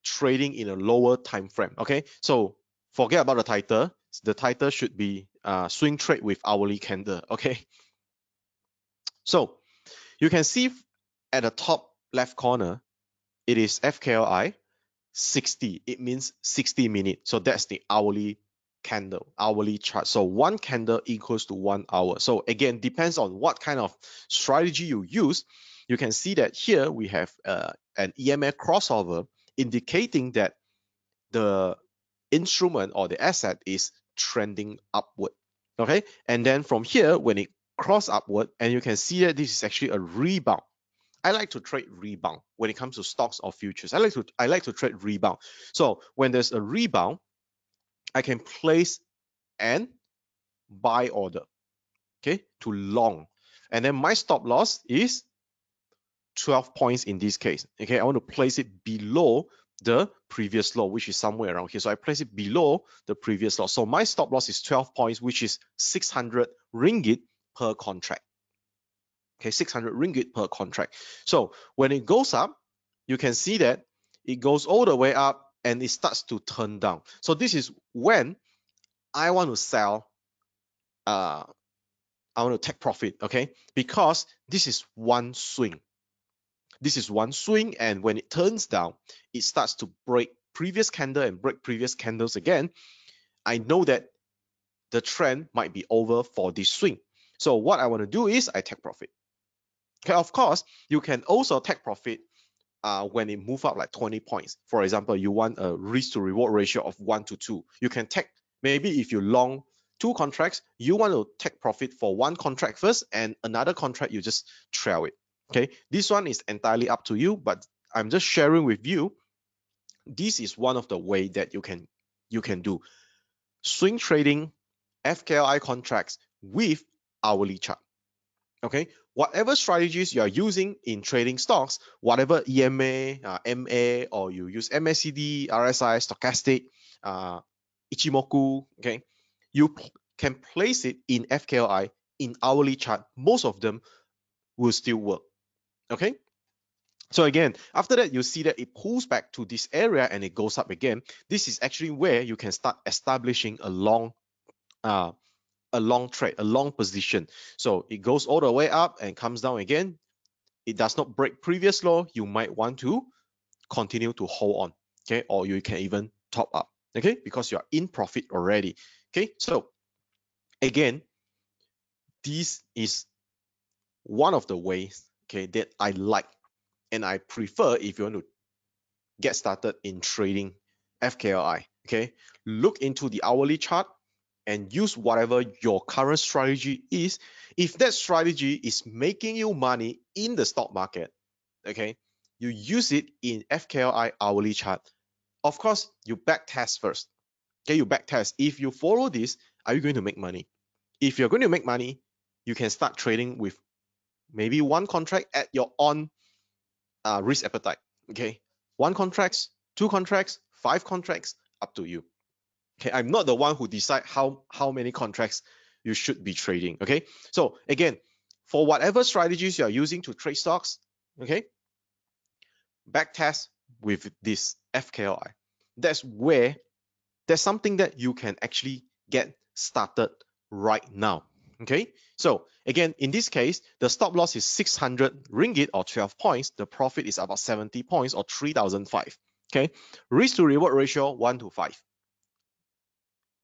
trading in a lower time frame. Okay, so forget about the title. The title should be swing trade with hourly candle. Okay, so you can see at the top left corner, it is FKLI 60. It means 60 minutes. So that's the hourly candle, hourly chart. So one candle equals to 1 hour. So again, depends on what kind of strategy you use. You can see that here we have an EMA crossover indicating that the instrument or the asset is trending upward. Okay, and then from here, when it cross upward, and you can see that this is actually a rebound. I like to trade rebound when it comes to stocks or futures. I like to trade rebound. So when there's a rebound, I can place an buy order, okay, to long, and then my stop loss is 12 points in this case. Okay, I want to place it below the previous low, which is somewhere around here. So I place it below the previous low. So my stop loss is 12 points, which is 600 ringgit per contract. Okay, 600 ringgit per contract. So when it goes up, you can see that it goes all the way up and it starts to turn down. So this is when I want to sell, I want to take profit, okay? Because this is one swing. This is one swing, and when it turns down, it starts to break previous candle and break previous candles again. I know that the trend might be over for this swing. So what I want to do is I take profit. Okay, of course, you can also take profit when it move up like 20 points. For example, you want a risk to reward ratio of 1:2. You can take, maybe if you long 2 contracts, you want to take profit for 1 contract first, and another contract you just trail it. Okay, this one is entirely up to you, but I'm just sharing with you. This is one of the way that you can do swing trading FKLI contracts with hourly chart. Okay, whatever strategies you are using in trading stocks, whatever EMA, MA, or you use MACD, RSI, stochastic, Ichimoku, okay, you can place it in FKLI in hourly chart. Most of them will still work. Okay, so again, after that, you see that it pulls back to this area and it goes up again. This is actually where you can start establishing a long trade, a long position. So it goes all the way up and comes down again. It does not break previous low. You might want to continue to hold on, okay, or you can even top up, okay, because you are in profit already. Okay, so again, this is one of the ways, okay, that I like and I prefer if you want to get started in trading FKLI. Okay, look into the hourly chart and use whatever your current strategy is. If that strategy is making you money in the stock market, okay, you use it in FKLI hourly chart. Of course, you back test first. Okay, you back test. If you follow this, are you going to make money? If you're going to make money, you can start trading with maybe 1 contract at your own risk appetite. Okay, 1 contracts, 2 contracts, 5 contracts, up to you. Okay, I'm not the one who decide how many contracts you should be trading. Okay, so again, for whatever strategies you are using to trade stocks, okay, back test with this FKLI. That's something that you can actually get started right now. Okay, so again, in this case, the stop loss is 600 ringgit or 12 points. The profit is about 70 points or 3,005. Okay, risk to reward ratio 1 to 5.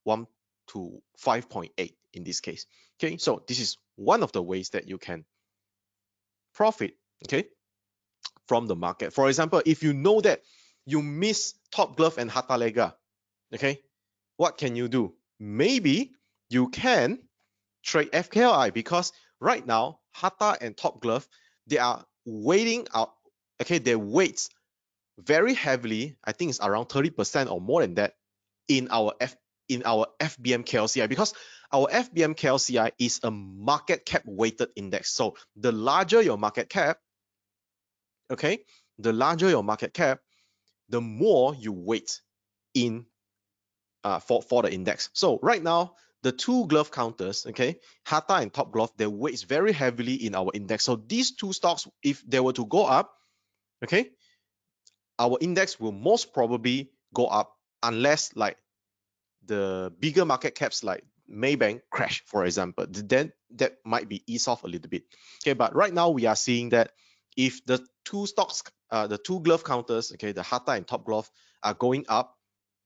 1 to 5.8 in this case. Okay, so this is one of the ways that you can profit, okay, from the market. For example, if you know that you miss Top Glove and Harta Lega, okay, what can you do? Maybe you can trade FKLI because right now Harta and Top Glove, they are waiting out. Okay, they wait very heavily. I think it's around 30% or more than that in our FBM KLCI, because our FBM KLCI is a market cap weighted index. So the larger your market cap, okay, the larger your market cap, the more you weight in for the index. So right now, the 2 glove counters, okay, Harta and Top Glove, they weight very heavily in our index. So these 2 stocks, if they were to go up, okay, our index will most probably go up unless like the bigger market caps like Maybank crash, for example, then that might be ease off a little bit. Okay, but right now we are seeing that if the two stocks, the two glove counters, okay, the Hata and Top Glove are going up,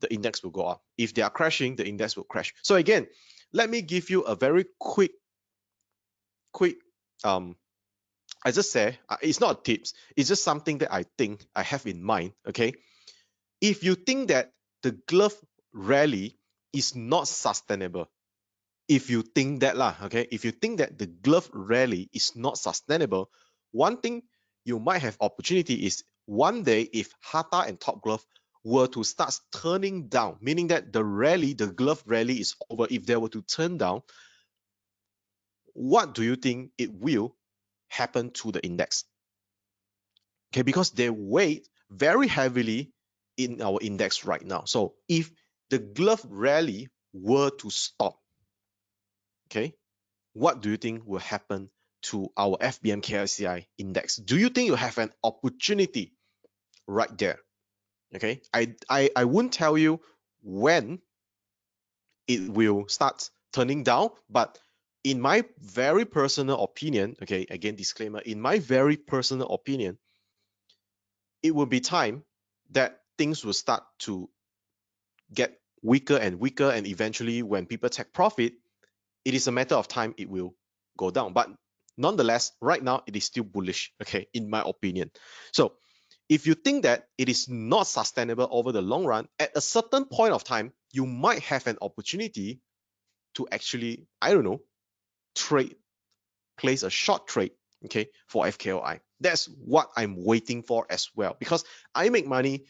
the index will go up. If they are crashing, the index will crash. So again, let me give you a very quick, I just say, it's not tips, it's just something that I think I have in mind, okay? If you think that the glove rally is not sustainable, if you think that lah, okay, if you think that the glove rally is not sustainable, one thing you might have opportunity is one day if Hata and Top Glove were to start turning down, meaning that the rally, the glove rally is over, if they were to turn down, what do you think it will happen to the index? Okay, because they weigh very heavily in our index right now. So if the glove rally were to stop, okay, what do you think will happen to our FBM KLCI index? Do you think you have an opportunity right there? Okay, I wouldn't tell you when it will start turning down, but in my very personal opinion, okay, again disclaimer, in my very personal opinion, it will be time that things will start to get weaker and weaker, and eventually when people take profit, it is a matter of time it will go down. But nonetheless, right now it is still bullish, okay, in my opinion. So if you think that it is not sustainable over the long run, at a certain point of time, you might have an opportunity to actually, I don't know, trade, place a short trade, okay, for FKOI. That's what I'm waiting for as well, because I make money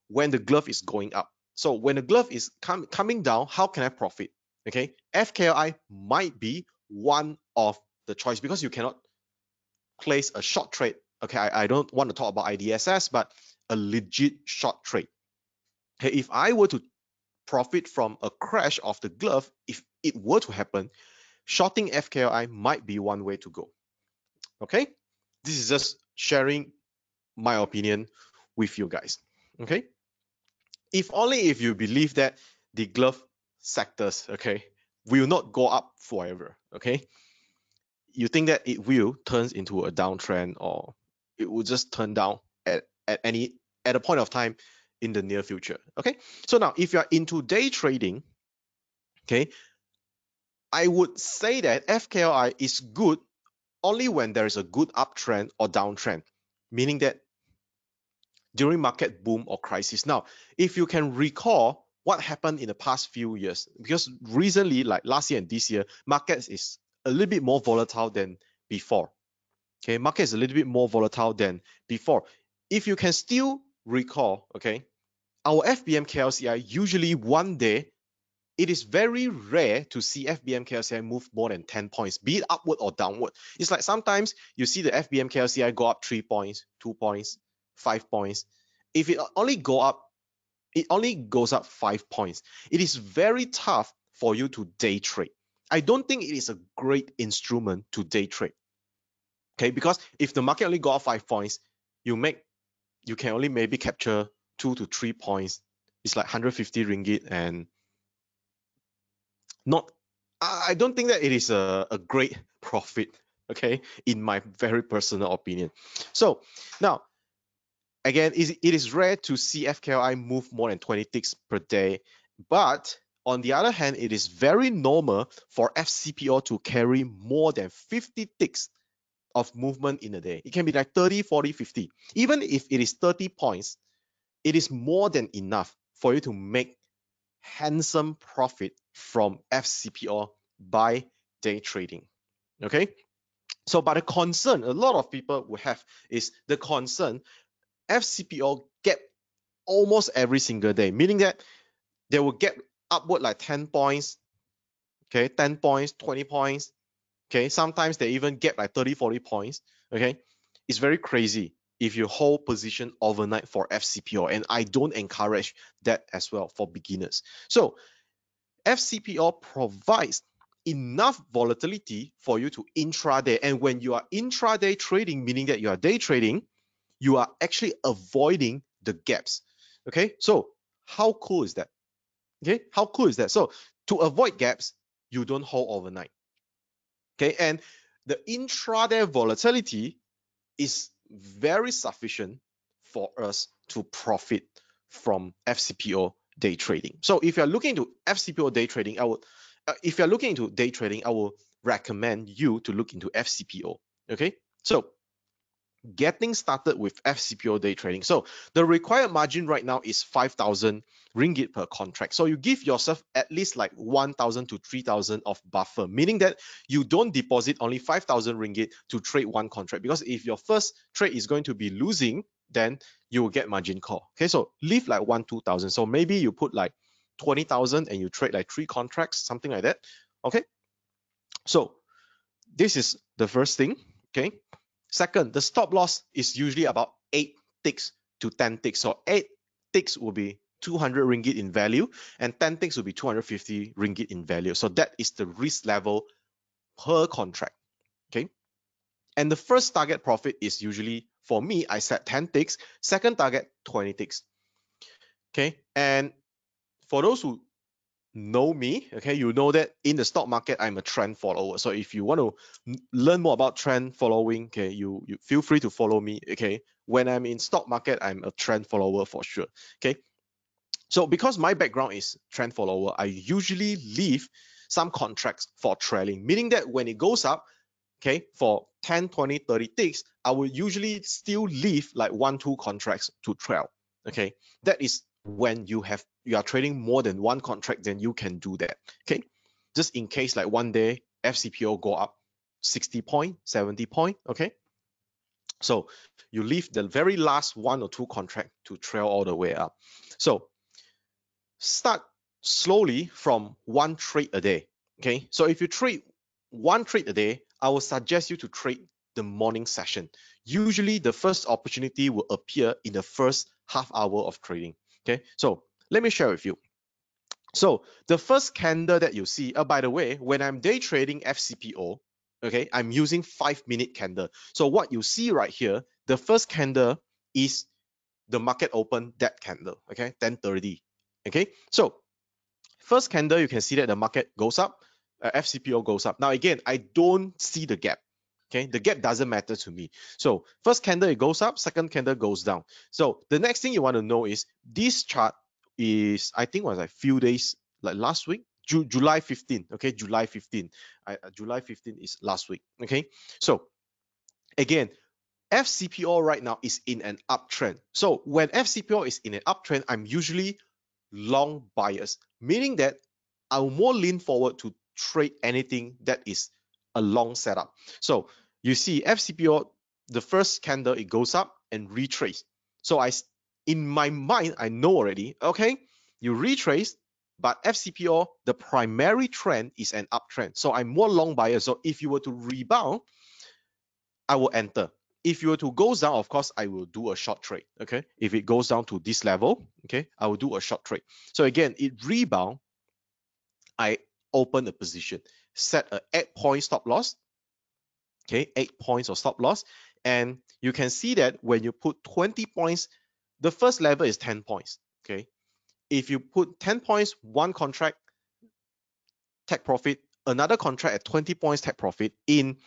when the glove is going up. So when the glove is coming down, how can I profit? Okay, FKOI might be one of the choice, because you cannot place a short trade. Okay, I don't want to talk about IDSS, but a legit short trade. Okay, if I were to profit from a crash of the glove, if it were to happen, shorting FKOI might be one way to go. Okay, this is just sharing my opinion with you guys. Okay, if only if you believe that the glove sectors, okay, will not go up forever. Okay, you think that it will turn into a downtrend, or it will just turn down at a point of time in the near future. Okay, so now if you are into day trading, okay, I would say that FKLI is good only when there is a good uptrend or downtrend, meaning that during market boom or crisis. Now, if you can recall what happened in the past few years, because recently, like last year and this year, markets is a little bit more volatile than before. Okay, market is a little bit more volatile than before. If you can still recall, okay, our FBM KLCI usually one day, it is very rare to see FBM KLCI move more than 10 points, be it upward or downward. It's like sometimes you see the FBM KLCI go up 3 points, 2 points, 5 points. If it only go up, it only goes up 5 points. It is very tough for you to day trade. I don't think it is a great instrument to day trade. Okay, because if the market only go up 5 points, you can only maybe capture 2 to 3 points. It's like 150 ringgit, and not, I don't think that it is a great profit, okay, in my very personal opinion. So now, again, it is rare to see FKLI move more than 20 ticks per day, but on the other hand, it is very normal for FCPO to carry more than 50 ticks of movement in a day. It can be like 30, 40, 50. Even if it is 30 points, it is more than enough for you to make handsome profit from FCPO by day trading. Okay, so but the concern a lot of people will have is the concern FCPO get almost every single day, meaning that they will get upward like 10 points, okay, 10 points, 20 points, okay, sometimes they even get like 30, 40 points. Okay, it's very crazy if you hold position overnight for FCPO, and I don't encourage that as well for beginners. So FCPO provides enough volatility for you to intraday, and when you are intraday trading, meaning that you are day trading, you are actually avoiding the gaps. Okay, so how cool is that? Okay, how cool is that? So to avoid gaps, you don't hold overnight. Okay, and the intraday volatility is very sufficient for us to profit from FCPO day trading. So if you're looking into FCPO day trading, if you're looking into day trading, I will recommend you to look into FCPO. Okay, so getting started with FCPO day trading. So the required margin right now is 5,000 ringgit per contract. So you give yourself at least like 1,000 to 3,000 of buffer, meaning that you don't deposit only 5,000 ringgit to trade one contract, because if your first trade is going to be losing, then you will get margin call. Okay, so leave like 2,000. So maybe you put like 20,000 and you trade like 3 contracts, something like that. Okay, so this is the first thing. Okay, second, the stop loss is usually about 8 ticks to 10 ticks. So 8 ticks will be 200 ringgit in value, and 10 ticks will be 250 ringgit in value. So that is the risk level per contract. Okay, and the first target profit is usually, for me, I set 10 ticks. Second target, 20 ticks. Okay, and for those who know me, okay, you know that in the stock market, I'm a trend follower. So if you want to learn more about trend following, okay, you feel free to follow me. Okay, when I'm in stock market, I'm a trend follower for sure. Okay, so because my background is trend follower, I usually leave some contracts for trailing, meaning that when it goes up, okay, for 10, 20, 30 ticks, I will usually still leave like 1, 2 contracts to trail. Okay, that is when you are trading more than one contract, then you can do that. Okay, just in case like one day FCPO go up 60 point, 70 point. Okay, so you leave the very last 1 or 2 contract to trail all the way up. So start slowly from one trade a day. Okay, so if you trade one trade a day, I will suggest you to trade the morning session. Usually the first opportunity will appear in the first half hour of trading. Okay, so let me share with you. So the first candle that you see, by the way, when I'm day trading FCPO, okay, I'm using 5-minute candle. So what you see right here, the first candle is the market open that candle, okay, 10:30. Okay, so first candle, you can see that the market goes up, FCPO goes up. Now again, I don't see the gap. Okay, the gap doesn't matter to me. So first candle it goes up, second candle goes down. So the next thing you want to know is this chart is, I think was like few days, like last week, July 15. Okay, July 15. July 15 is last week. Okay, so again, FCPO right now is in an uptrend. So when FCPO is in an uptrend, I'm usually long bias, meaning that I'll more lean forward to trade anything that is a long setup. So you see FCPO, the first candle, it goes up and retrace. So in my mind, I know already, okay, you retrace, but FCPO, the primary trend is an uptrend. So I'm more long bias. So if you were to rebound, I will enter. If you were to go down, of course, I will do a short trade. Okay, if it goes down to this level, okay, I will do a short trade. So again, it rebound, I open the position, set a 8-point stop loss. Okay, 8 points of stop loss, and you can see that when you put 20 points, the first level is 10 points. Okay, if you put 10 points, one contract, take profit, another contract at 20 points, take profit in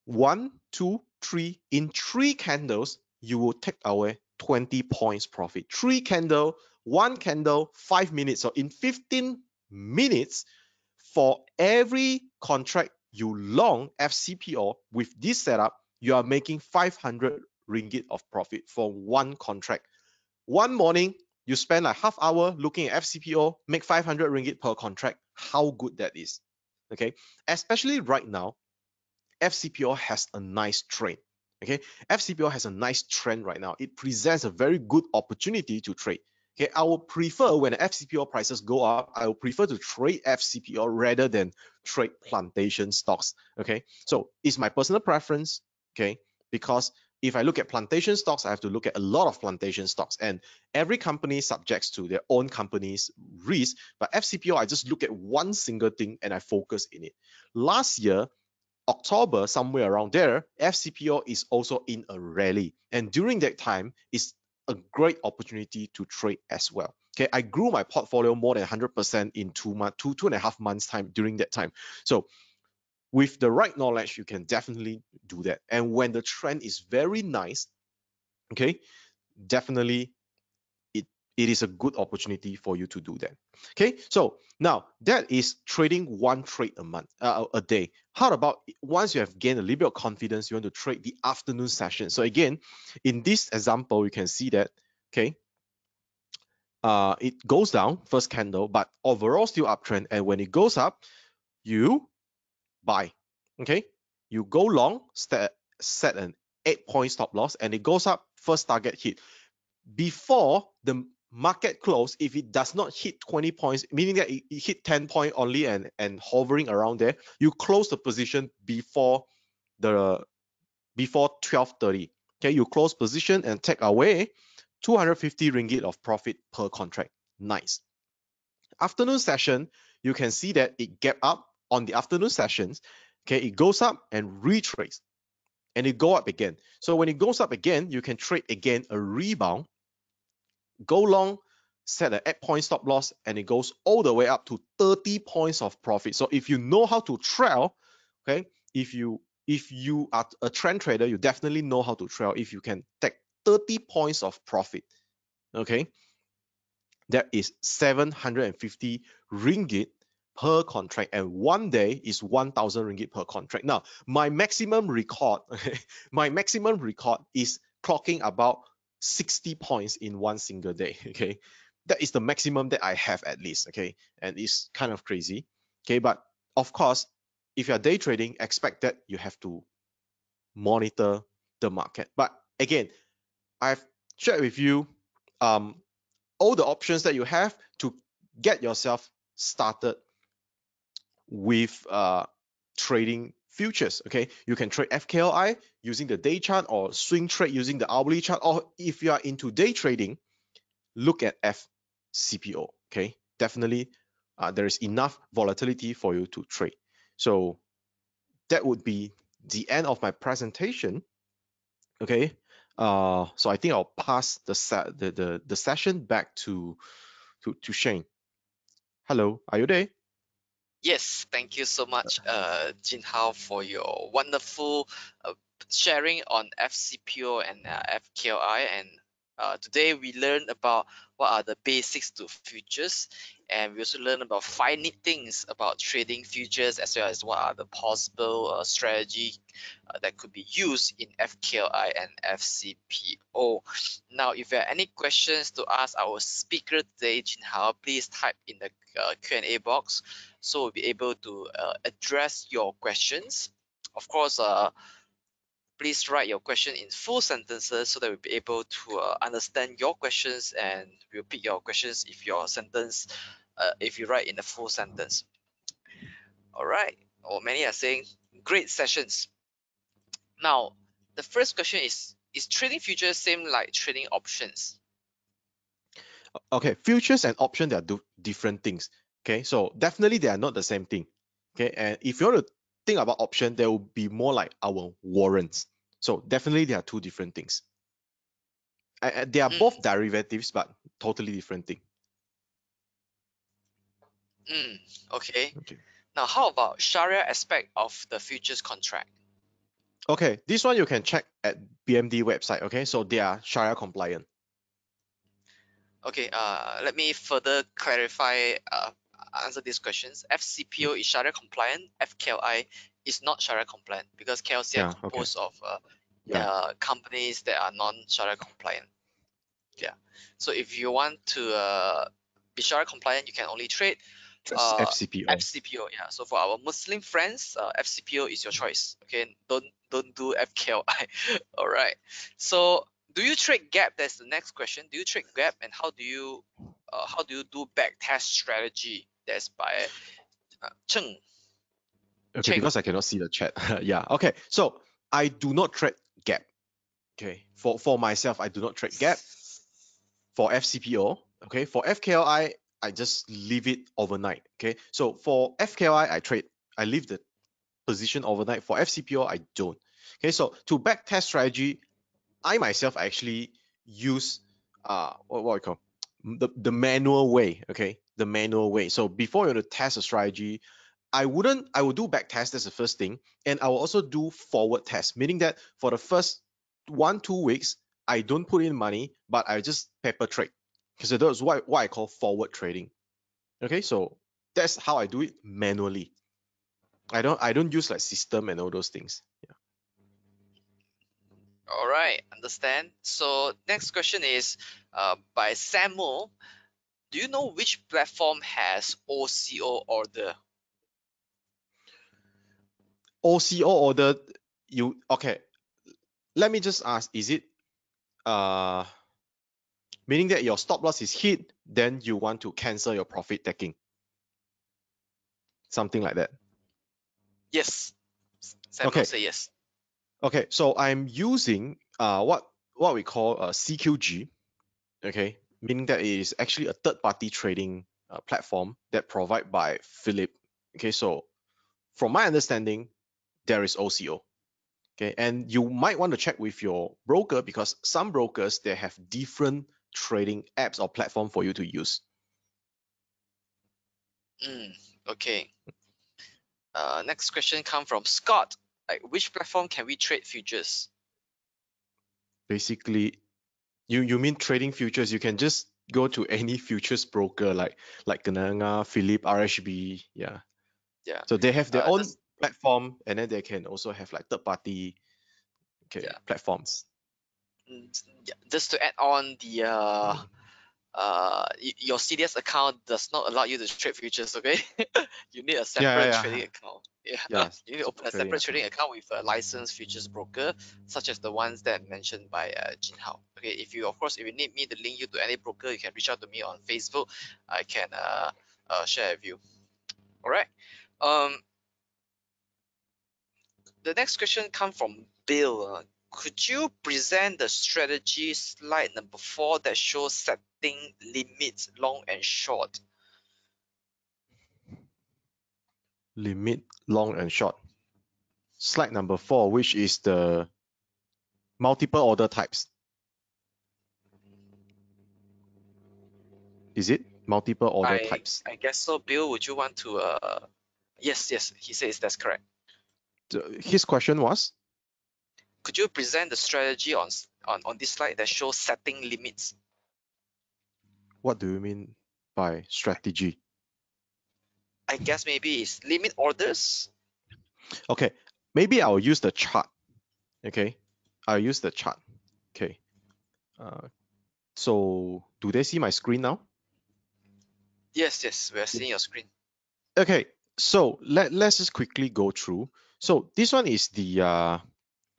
1, 2, 3, in 3 candles, you will take away 20 points profit. 3 candle, 1 candle, 5 minutes. So in 15 minutes, for every contract you long FCPO with this setup, you are making 500 ringgit of profit for one contract. One morning, you spend like half hour looking at FCPO, make 500 ringgit per contract. How good that is. Okay, especially right now, FCPO has a nice trend. Okay, FCPO has a nice trend right now. It presents a very good opportunity to trade. Okay, I will prefer when FCPO prices go up, I will prefer to trade FCPO rather than trade plantation stocks. Okay, so it's my personal preference. Okay, because if I look at plantation stocks, I have to look at a lot of plantation stocks, and every company subjects to their own company's risk. But FCPO, I just look at one single thing and I focus in it. Last year, October, somewhere around there, FCPO is also in a rally. And during that time, it's a great opportunity to trade as well. Okay, I grew my portfolio more than 100% in 2.5 months time during that time. So with the right knowledge, you can definitely do that. And when the trend is very nice, okay, definitely it is a good opportunity for you to do that. Okay, so now that is trading one trade a month, a day. How about once you have gained a little bit of confidence, you want to trade the afternoon session? So again, in this example, you can see that, okay, it goes down first candle, but overall still uptrend. And when it goes up, you buy. Okay, you go long, set an 8-point stop loss, and it goes up, first target hit before the market close. If it does not hit 20 points, meaning that it hit 10 point only and hovering around there, you close the position before 12:30. Okay, you close position and take away 250 ringgit of profit per contract. Nice. Afternoon session, you can see that it gap up on the afternoon sessions. Okay, it goes up and retrace, and it go up again. So when it goes up again, you can trade again a rebound, go long, set an 8-point stop loss, and it goes all the way up to 30 points of profit. So if you know how to trail, okay, if you are a trend trader, you definitely know how to trail. If you can take 30 points of profit, okay, that is 750 ringgit per contract, and one day is 1,000 ringgit per contract. Now, my maximum record, my maximum record is clocking about 60 points in one single day. Okay, that is the maximum that I have at least. Okay, and it's kind of crazy. Okay, but of course, if you're day trading, expect that you have to monitor the market. But again, I've shared with you all the options that you have to get yourself started with trading futures. Okay, you can trade FKLI using the day chart, or swing trade using the hourly chart, or if you are into day trading, look at FCPO. Okay, definitely there is enough volatility for you to trade. So that would be the end of my presentation. Okay, so I think I'll pass the session back to Shane. Hello, are you there? Yes, thank you so much, Jin Hao, for your wonderful sharing on FCPO and FKLI. And today we learned about what are the basics to futures, and we also learned about 5 neat things about trading futures, as well as what are the possible strategy that could be used in FKLI and FCPO. Now, if you have any questions to ask our speaker today, Jin Hao, please type in the Q&A box, so we'll be able to address your questions. Of course, please write your question in full sentences so that we'll be able to understand your questions, and we'll pick your questions if your sentence, if you write in a full sentence. All right. Or many are saying great sessions. Now, the first question is trading futures same like trading options? Okay, futures and options, they are different things. Okay, so definitely they are not the same thing. Okay, and if you want to think about option, there will be more like our warrants. So definitely they are two different things. They are both Mm, derivatives, but totally different thing. okay. Okay. Now, how about Sharia aspect of the futures contract? Okay, this one you can check at BMD website. Okay, so they are Sharia compliant. Okay, let me further clarify, answer these questions. FCPO is Sharia compliant, FKLI is not Sharia compliant, because KLCI Yeah. Okay. composed of Yeah. companies that are non-Sharia compliant. Yeah. So if you want to be Sharia compliant, you can only trade FCPO. FCPO. Yeah. So for our Muslim friends, FCPO is your choice. Okay. Don't do FKLI. All right. So do you trade gap? That's the next question. Do you trade gap, and how do you do back test strategy? That's by Cheng Okay, Cheng. because I cannot see the chat. Yeah. Okay, so I do not trade gap. Okay, for myself, I do not trade gap. For FCPO, okay, for FKLI, I just leave it overnight. Okay, so for FKLI, I leave the position overnight. For FCPO, I don't. Okay, so to back test strategy, I myself actually use what I call the manual way. Okay, the manual way. So before you want to test a strategy, I will do back test, that's the first thing, and I will also do forward test, meaning that for the first 1-2 weeks, I don't put in money, but I just paper trade. Because so that's what I call forward trading. Okay, so that's how I do it manually. I don't use like system and all those things. Yeah. All right, understand. So next question is by Samuel. Do you know which platform has OCO order? OCO order, you okay? Let me just ask: is it meaning that your stop loss is hit, then you want to cancel your profit taking, something like that? Yes. Samuel Okay, say yes. okay. So I'm using what we call a CQG. Okay, meaning that it is actually a third-party trading platform that provide by Philip. Okay, so from my understanding, there is OCO. Okay, and you might want to check with your broker because some brokers they have different trading apps or platform for you to use. Okay. Next question come from Scott. Like, which platform can we trade futures? Basically, you mean trading futures? You can just go to any futures broker like Kenanga, Philip, RHB. Yeah. Yeah. So they have their own Just platform, and then they can also have like third party yeah. platforms. Yeah. Just to add on, the your CDS account does not allow you to trade futures. Okay, you need a Yeah, separate yeah, trading yeah. account. Yeah, Yeah, you need to open a trading separate account. trading account with a licensed futures broker, such as the ones that mentioned by Jin Hao. Okay, if you of course if you need me to link you to any broker, you can reach out to me on Facebook. I can share with you. All right. Um, the next question comes from Bill. Could you present the strategy slide number 4 that shows setting limits long and short? Limit, long and short. Slide number 4, which is the multiple order types. Is it multiple order I types? I guess so. Bill, would you want to yes, yes, he says that's correct. His question was, Could you present the strategy on this slide that shows setting limits? what do you mean by strategy? I guess maybe it's limit orders. Okay, maybe I'll use the chart. Okay, I'll use the chart. Okay, uh, so do they see my screen now? Yes, yes, we are Yeah. seeing your screen. Okay, so let's just quickly go through. So this one is the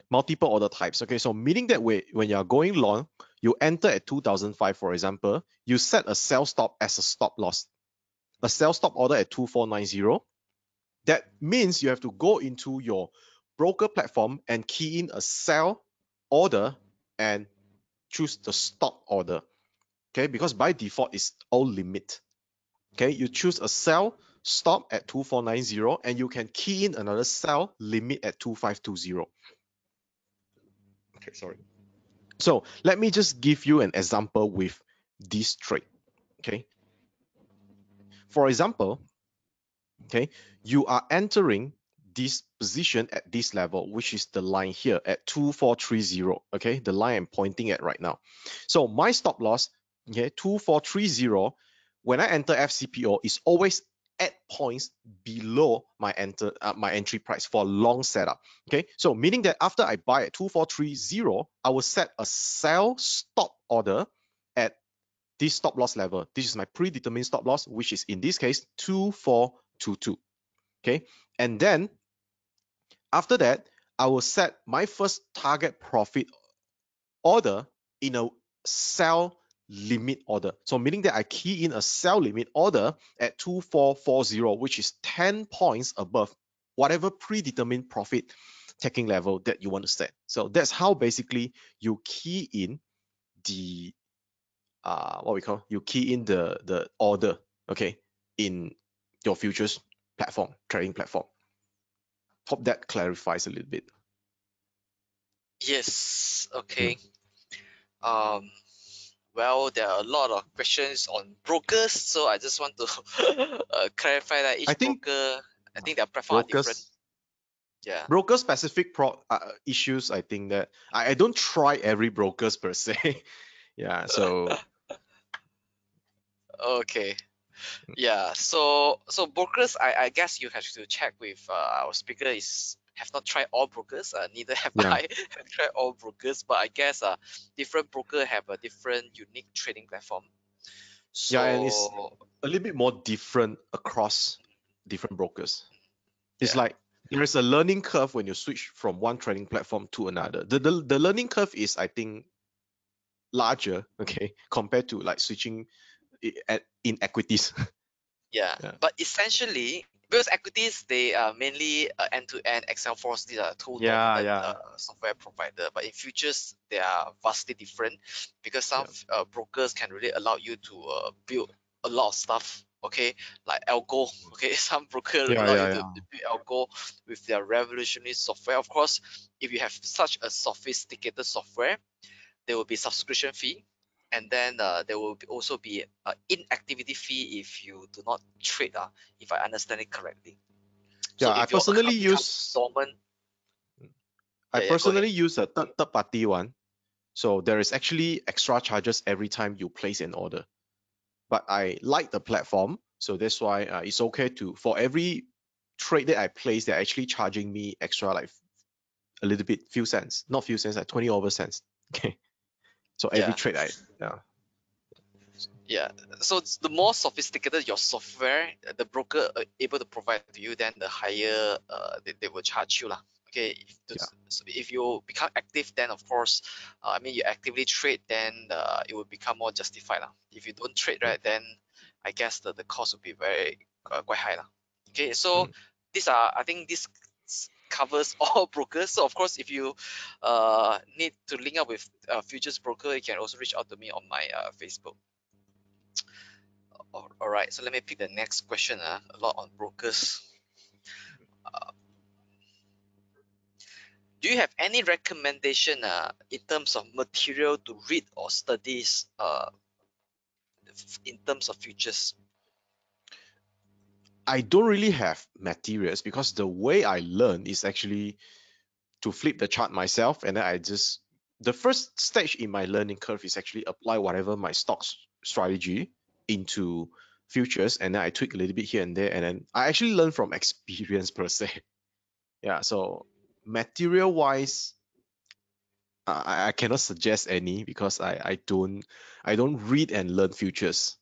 multiple order types. Okay, so meaning that when you're going long, you enter at 2005, for example, you set a sell stop as a stop loss, a sell stop order at 2490. That means you have to go into your broker platform and key in a sell order and choose the stop order. Okay, because by default it's all limit. Okay, you choose a sell stop at 2490 and you can key in another sell limit at 2520. Okay, sorry. So let me just give you an example with this trade. Okay, for example, okay, you are entering this position at this level, which is the line here at 2430. Okay, the line I'm pointing at right now. So my stop loss, okay, 2430, when I enter FCPO, is always at points below my entry price for long setup. Okay, so meaning that after I buy at 2430, I will set a sell stop order at this stop loss level. This is my predetermined stop loss, which is in this case 2422. Okay, and then after that, I will set my first target profit order in a sell limit order. So meaning that I key in a sell limit order at 2440, which is 10 points above whatever predetermined profit taking level that you want to set. So that's how basically you key in the what we call, you key in the order, okay, in your futures platform, trading platform. Hope that clarifies a little bit. Yes. Hmm. Okay. Um. Well, there are a lot of questions on brokers, so I just want to clarify that I each think broker I think their platform are different. Brokers, Yeah. broker specific issues. I think that I don't try every brokers per se. Yeah, so Okay. Yeah. So brokers, I guess you have to check with our speaker is have not tried all brokers. Neither have yeah, I tried all brokers, but I guess different broker have a different unique trading platform. yeah, and it's So a little bit more different across different brokers. It's yeah. like there is a learning curve when you switch from one trading platform to another. The learning curve is, I think, larger, okay, compared to like switching in equities. Yeah, Yeah, but essentially, because equities they are mainly end-to-end Excel force. These are two yeah, dominant yeah, software provider. But in futures, they are vastly different because some yeah, brokers can really allow you to build a lot of stuff. Okay, like algo. Okay, some broker yeah, allow you yeah, to yeah, build algo with their revolutionary software. Of course, if you have such a sophisticated software, there will be subscription fee, and then there will also be inactivity fee if you do not trade, if I understand it correctly. yeah. So if your account becomes dormant, I yeah, go ahead. personally use a third party one. So there is actually extra charges every time you place an order. But I like the platform, so that's why it's okay to, for every trade that I place, they're actually charging me extra, like a little bit, few cents, not few cents, like 20 over cents. Okay. So every Yeah, trade yeah. yeah. So it's the more sophisticated your software, the broker able to provide to you, then the higher they will charge you lah. Okay, Yeah. so if you become active, then of course, I mean you actively trade, then it will become more justified lah. If you don't trade, Mm, right, then I guess the cost will be very quite high lah. Okay, so mm. these are, I think this covers all brokers. So of course, if you need to link up with futures broker, you can also reach out to me on my Facebook. All right, so let me pick the next question. A lot on brokers. Do you have any recommendation in terms of material to read or studies in terms of futures? I don't really have materials because the way I learn is actually to flip the chart myself, and then the first stage in my learning curve is actually apply whatever my stocks strategy into futures, and then I tweak a little bit here and there, and then I actually learn from experience per se. Yeah, so material wise, I cannot suggest any because I don't read and learn futures.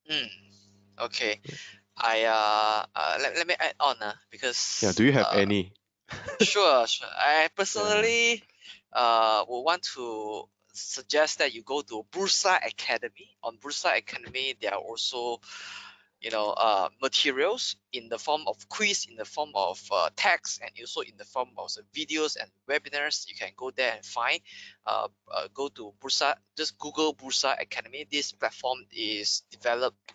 Hmm. Okay. Let me add on Yeah, because do you have any? sure. I Yeah. personally would want to suggest that you go to Bursa Academy. On Bursa Academy, there are also materials in the form of quiz, in the form of text, and also in the form of videos and webinars. You can go there and find. Go to Bursa, just Google Bursa Academy. This platform is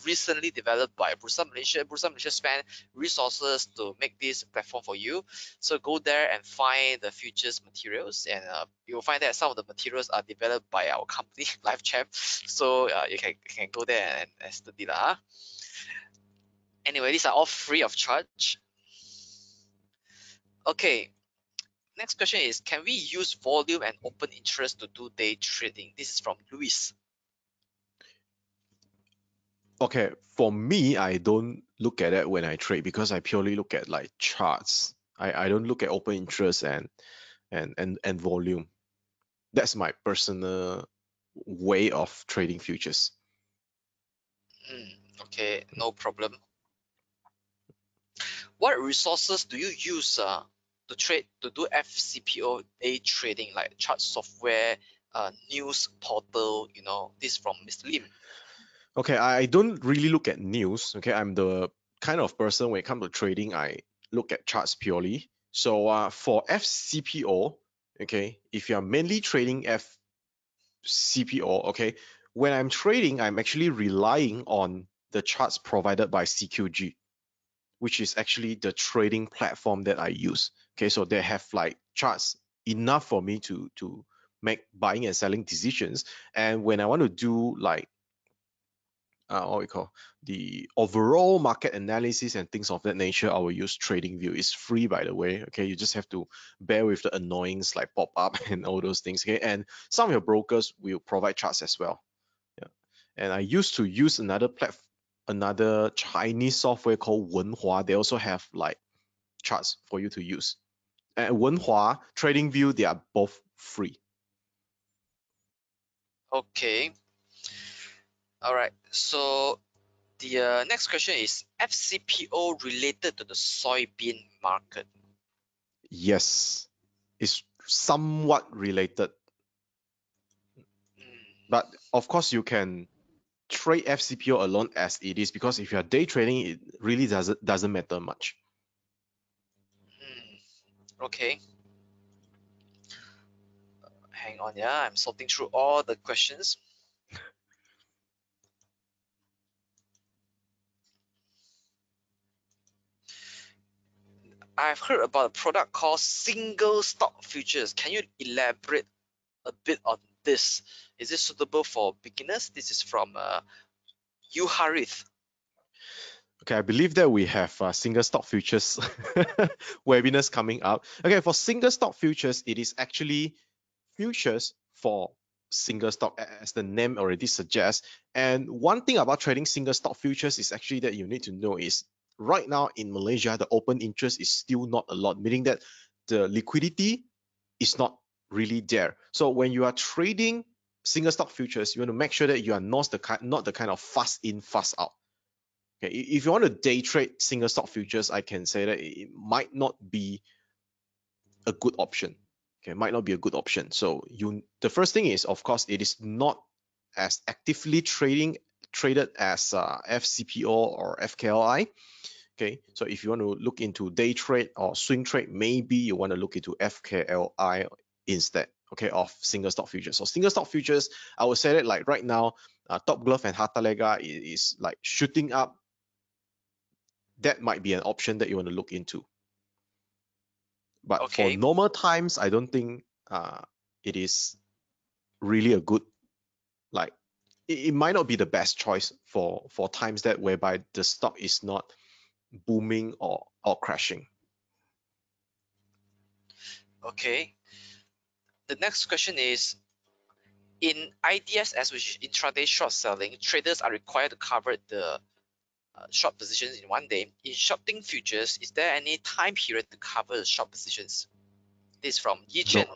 recently developed by Bursa Malaysia. Bursa Malaysia spent resources to make this platform for you. So go there and find the futures materials, and you will find that some of the materials are developed by our company, LifeChamp. So you can go there and study lah. Anyway, these are all free of charge. Okay, next question is, can we use volume and open interest to do day trading? This is from Luis. Okay, for me, I don't look at it when I trade because I purely look at like charts. I don't look at open interest and volume. That's my personal way of trading futures. Okay, no problem. What resources do you use to do FCPO day trading, like chart software, news portal? This from Mr. Lim. Okay, I don't really look at news. Okay, I'm the kind of person when it comes to trading, I look at charts purely. So for FCPO, okay, if you're mainly trading FCPO, okay, when I'm trading, I'm actually relying on the charts provided by CQG, which is actually the trading platform that I use. Okay, so they have like charts enough for me to make buying and selling decisions. And when I want to do like what we call the overall market analysis and things of that nature, I will use TradingView. It's free, by the way. Okay, you just have to bear with the annoyings like pop up and all those things. Okay, and some of your brokers will provide charts as well. Yeah, and I used to use another Chinese software called Wenhua. They also have like charts for you to use. And Wenhua, TradingView, they are both free. Okay. All right. So the next question is FCPO related to the soybean market? Yes, it's somewhat related, Mm, but of course you can trade FCPO alone as it is, because if you are day trading, it really doesn't matter much. okay. Hang on, yeah. I'm sorting through all the questions. I've heard about a product called single stock futures. Can you elaborate a bit on this? Is it suitable for beginners? This is from you Harith. Okay, I believe that we have single stock futures webinars coming up. Okay, for single stock futures, it is actually futures for single stock, as the name already suggests. And one thing about trading single stock futures is actually that you need to know is right now in Malaysia, the open interest is still not a lot, meaning that the liquidity is not really there. So when you are trading single stock futures, you want to make sure that you are not the kind of fast in, fast out. Okay, if you want to day trade single stock futures, I can say that it might not be a good option. Okay, might not be a good option. So the first thing is, of course, it is not as actively traded as FCPO or FKLI. Okay, so if you want to look into day trade or swing trade, maybe you want to look into FKLI instead, okay, of single stock futures. So single stock futures, I would say that like right now, Top Glove and Hartalega is like shooting up. That might be an option that you want to look into. But for Okay, normal times, I don't think it is really a good, like it might not be the best choice for times that whereby the stock is not booming or crashing. okay. The next question is, in IDSS, which is intraday short selling, traders are required to cover the short positions in one day. In shorting futures, is there any time period to cover the short positions? This is from Yi Chen.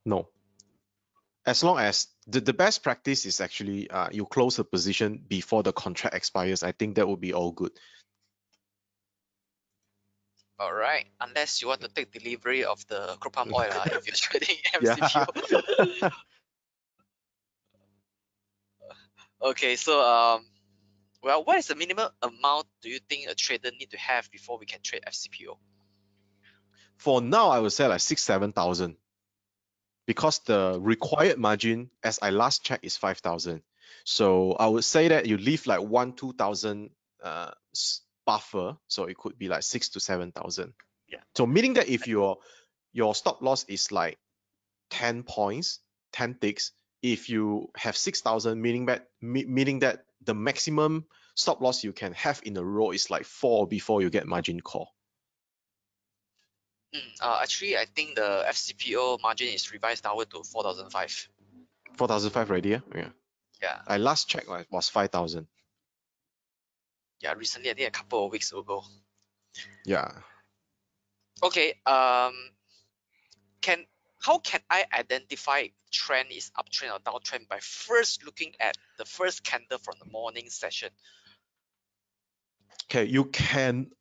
No, no. As long as the best practice is actually you close a position before the contract expires, I think that would be all good. All right, unless you want to take delivery of the crude palm oil if you're trading Yeah. MCPO. Okay, so well, what is the minimum amount do you think a trader need to have before we can trade FCPO? For now, I would say like 6,000-7,000, because the required margin, as I last checked, is 5,000. So I would say that you leave like 1-2,000 buffer, so it could be like 6,000-7,000. Yeah. So meaning that if your stop loss is like 10 points, 10 ticks, if you have 6,000, meaning that the maximum stop loss you can have in a row is like 4 before you get margin call. Actually, I think the FCPO margin is revised downward to 4,005. 4,005 already, yeah? Yeah. Yeah, I last checked was 5,000. yeah. Recently, I think a couple of weeks ago. Yeah. Okay. Can how can I identify trend is uptrend or downtrend by first looking at the first candle from the morning session? Okay, you can,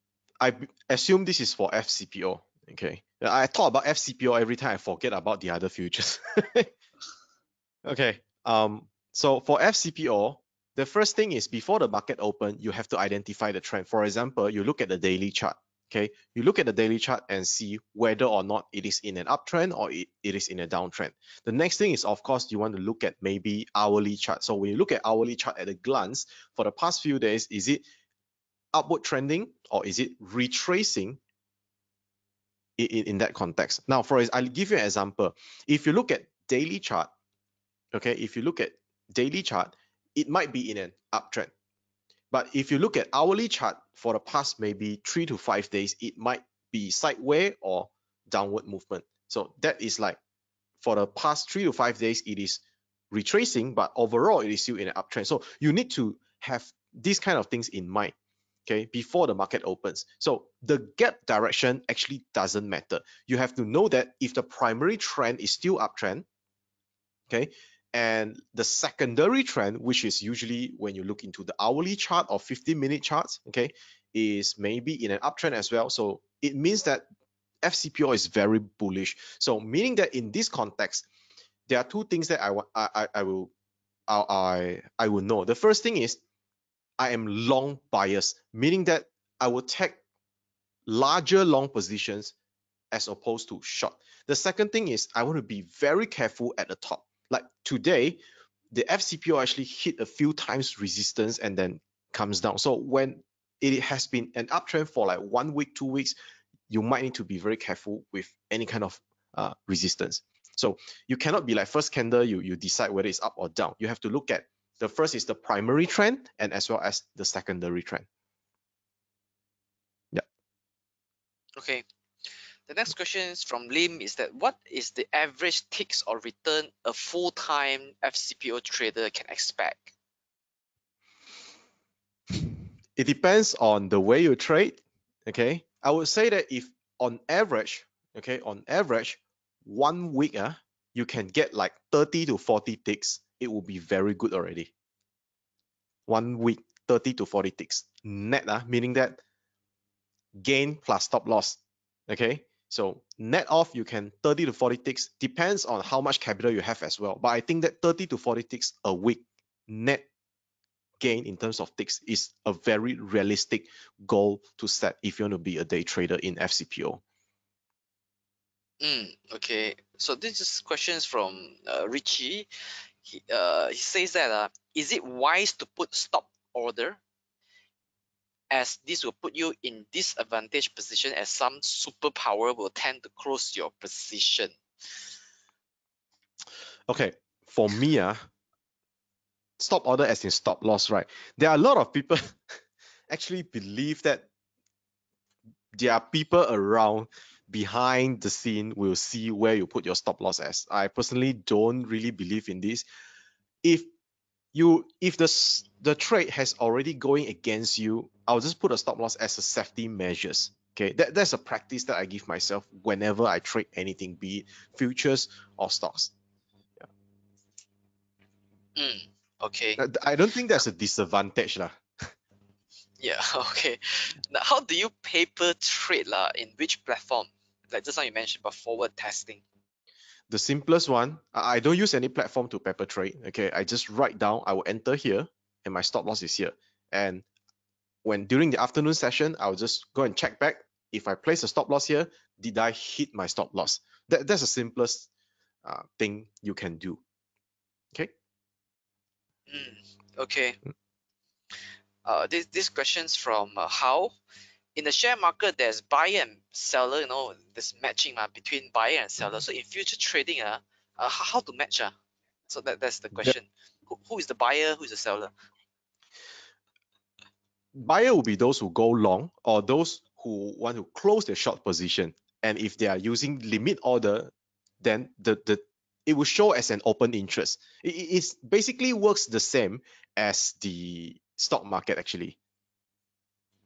I assume this is for FCPO. Okay. I talk about FCPO every time I forget about the other futures. Okay. So for FCPO, the first thing is before the market open, you have to identify the trend. For example, you look at the daily chart. Okay, you look at the daily chart and see whether or not it is in an uptrend or it is in a downtrend. The next thing is, of course, you want to look at maybe hourly chart. So when you look at hourly chart at a glance, for the past few days, is it upward trending or is it retracing in that context? Now, I'll give you an example. If you look at daily chart, okay, if you look at daily chart, it might be in an uptrend. But if you look at hourly chart for the past maybe 3 to 5 days, it might be sideways or downward movement. So that is like for the past 3 to 5 days, it is retracing, but overall it is still in an uptrend. So you need to have these kind of things in mind, okay, before the market opens. So the gap direction actually doesn't matter. You have to know that if the primary trend is still uptrend, okay, and the secondary trend, which is usually when you look into the hourly chart or 15-minute charts, okay, is maybe in an uptrend as well. So it means that FCPO is very bullish. So meaning that in this context, there are two things that I will know. The first thing is I am long bias, meaning that I will take larger long positions as opposed to short. The second thing is I want to be very careful at the top. Like today, the FCPO actually hit a few times resistance and then comes down. So when it has been an uptrend for like 1 week, 2 weeks, you might need to be very careful with any kind of resistance. So you cannot be like first candle, you decide whether it's up or down. You have to look at the first is the primary trend and as well as the secondary trend. Yeah. Okay. The next question is from Lim is that what is the average ticks or return a full-time FCPO trader can expect? It depends on the way you trade. Okay. I would say that if on average, okay, on average, 1 week, you can get like 30 to 40 ticks, it will be very good already. 1 week, 30 to 40 ticks. Net, meaning that gain plus stop loss. Okay. So net off, you can 30 to 40 ticks, depends on how much capital you have as well. But I think that 30 to 40 ticks a week net gain in terms of ticks is a very realistic goal to set if you want to be a day trader in FCPO. Okay, so this is questions from Richie. He says that is it wise to put stop order, as this will put you in disadvantaged position as some superpower will tend to close your position? Okay, for me, stop order as in stop loss, right? There are a lot of people actually believe that there are people around behind the scene will see where you put your stop loss as. I personally don't really believe in this. If the trade has already going against you, I'll just put a stop loss as a safety measures. Okay, that's a practice that I give myself whenever I trade anything, be it futures or stocks. Okay. I don't think that's a disadvantage lah. Yeah. Okay. Now, how do you paper trade lah? In which platform? Like just now you mentioned about forward testing. The simplest one, I don't use any platform to paper trade. Okay, I just write down, I will enter here, and my stop loss is here. And when during the afternoon session, I'll just go and check back. If I place a stop loss here, did I hit my stop loss? That's the simplest thing you can do. Okay. Okay. This questions from how in the share market there's buyer and seller. There's matching between buyer and seller. So in future trading, how to match? So that's the question. Who is the buyer? Who is the seller? Buyer will be those who go long or those who want to close their short position. And if they are using limit order, then it will show as an open interest. It basically works the same as the stock market actually.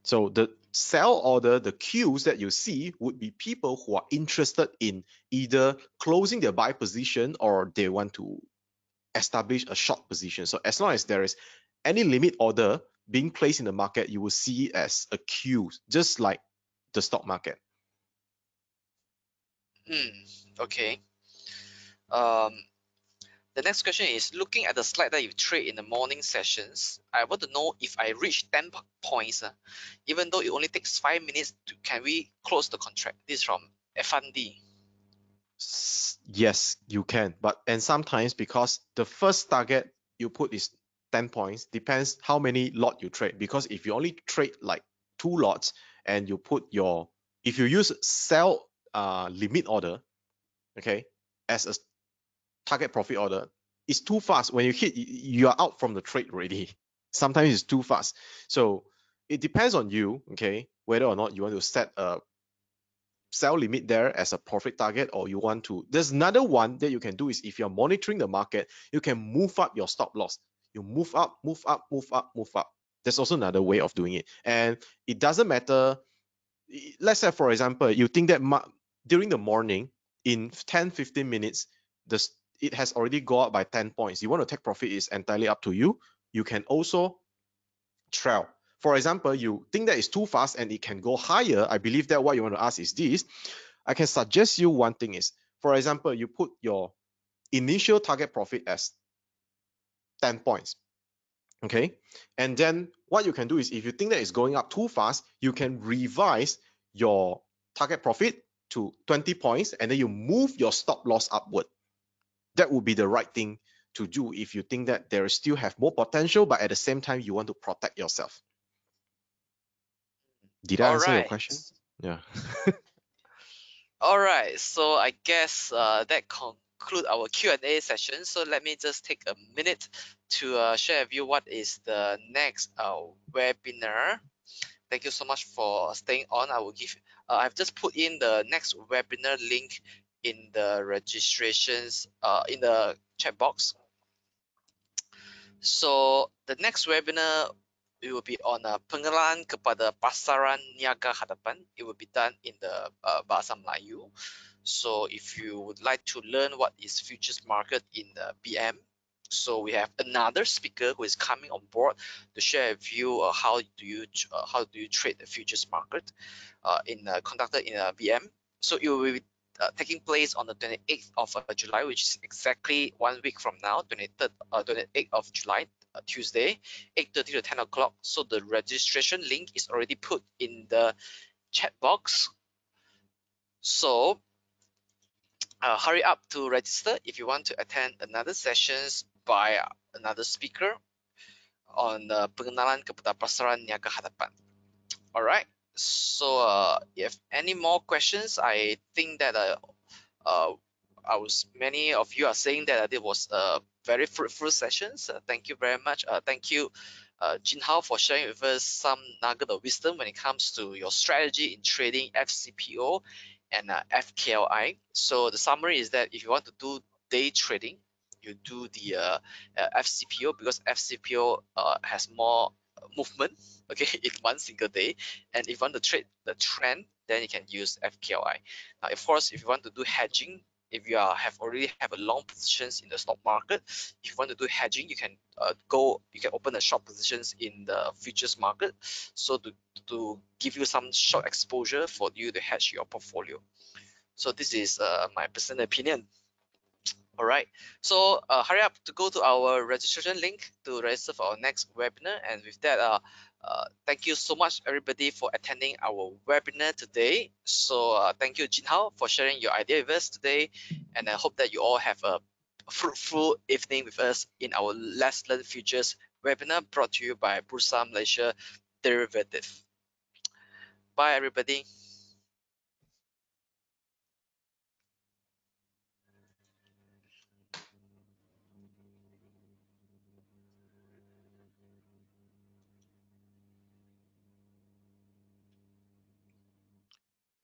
So the sell order, the queues that you see would be people who are interested in either closing their buy position or they want to establish a short position. So as long as there is any limit order being placed in the market, you will see it as a queue, just like the stock market. Okay. Um, the next question is looking at the slide that you trade in the morning sessions. I want to know if I reach 10 points, even though it only takes 5 minutes, can we close the contract? This is from FND. Yes, you can, and sometimes because the first target you put is 10 points, depends how many lot you trade. Because if you only trade like 2 lots and you put if you use sell limit order, okay, as a target profit order, it's too fast. When you hit, you are out from the trade already. Sometimes it's too fast. So it depends on you, okay, whether or not you want to set a sell limit there as a profit target, or you want to. There's another one that you can do is, if you're monitoring the market, you can move up your stop loss. You move up, move up, move up, move up. There's also another way of doing it. And it doesn't matter. Let's say, for example, you think that during the morning, in 10-15 minutes, it has already gone up by 10 points. You want to take profit, is entirely up to you. You can also trail. For example, you think that it's too fast and it can go higher. I believe that what you want to ask is this. I can suggest you one thing is, for example, you put your initial target profit as 10 points. Okay. And then what you can do is, if you think that it's going up too fast, you can revise your target profit to 20 points, and then you move your stop loss upward. That would be the right thing to do if you think that there still have more potential, but at the same time you want to protect yourself. Did I All answer your right. question? Yeah. All right. So I guess that conclude our Q&A session. So let me just take a minute to share with you what is the next webinar. Thank you so much for staying on. I will give. I've just put in the next webinar link in the registrations in the chat box. So the next webinar, it will be on pengenalan kepada pasaran niaga hadapan. It will be done in the bahasa Melayu. So if you would like to learn what is futures market in the BM, so we have another speaker who is coming on board to share with you how do you trade the futures market conducted in a BM. So it will be taking place on the 28th of July, which is exactly 1 week from now, 28th of July, Tuesday, 8:30 to 10 o'clock. So the registration link is already put in the chat box. So hurry up to register if you want to attend another sessions by another speaker on pengenalan kepada pasaran niaga hadapan. All right. So if any more questions, I think that uh, many of you are saying that it was a very fruitful sessions. Thank you very much. Thank you, Jin Hao, for sharing with us some nugget of wisdom when it comes to your strategy in trading FCPO and FKLI. So the summary is that if you want to do day trading, you do the FCPO, because FCPO has more movement, okay, in one single day. And if you want to trade the trend, then you can use FKLI. Now, of course, if you want to do hedging, if you already have a long positions in the stock market, if you want to do hedging, you can open a short positions in the futures market, so to give you some short exposure for you to hedge your portfolio. So this is my personal opinion. All right, so hurry up to go to our registration link to register for our next webinar. And with that, thank you so much everybody for attending our webinar today. So thank you, Jin Hao, for sharing your idea with us today, and I hope that you all have a fruitful evening with us in our Let's Learn Futures webinar, brought to you by Bursa Malaysia Derivative. Bye everybody.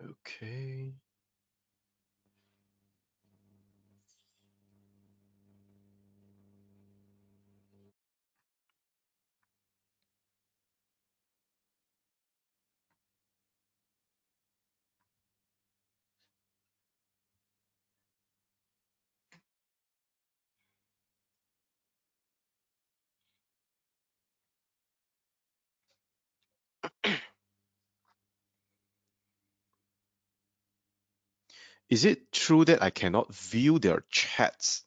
Okay. Is it true that I cannot view their chats?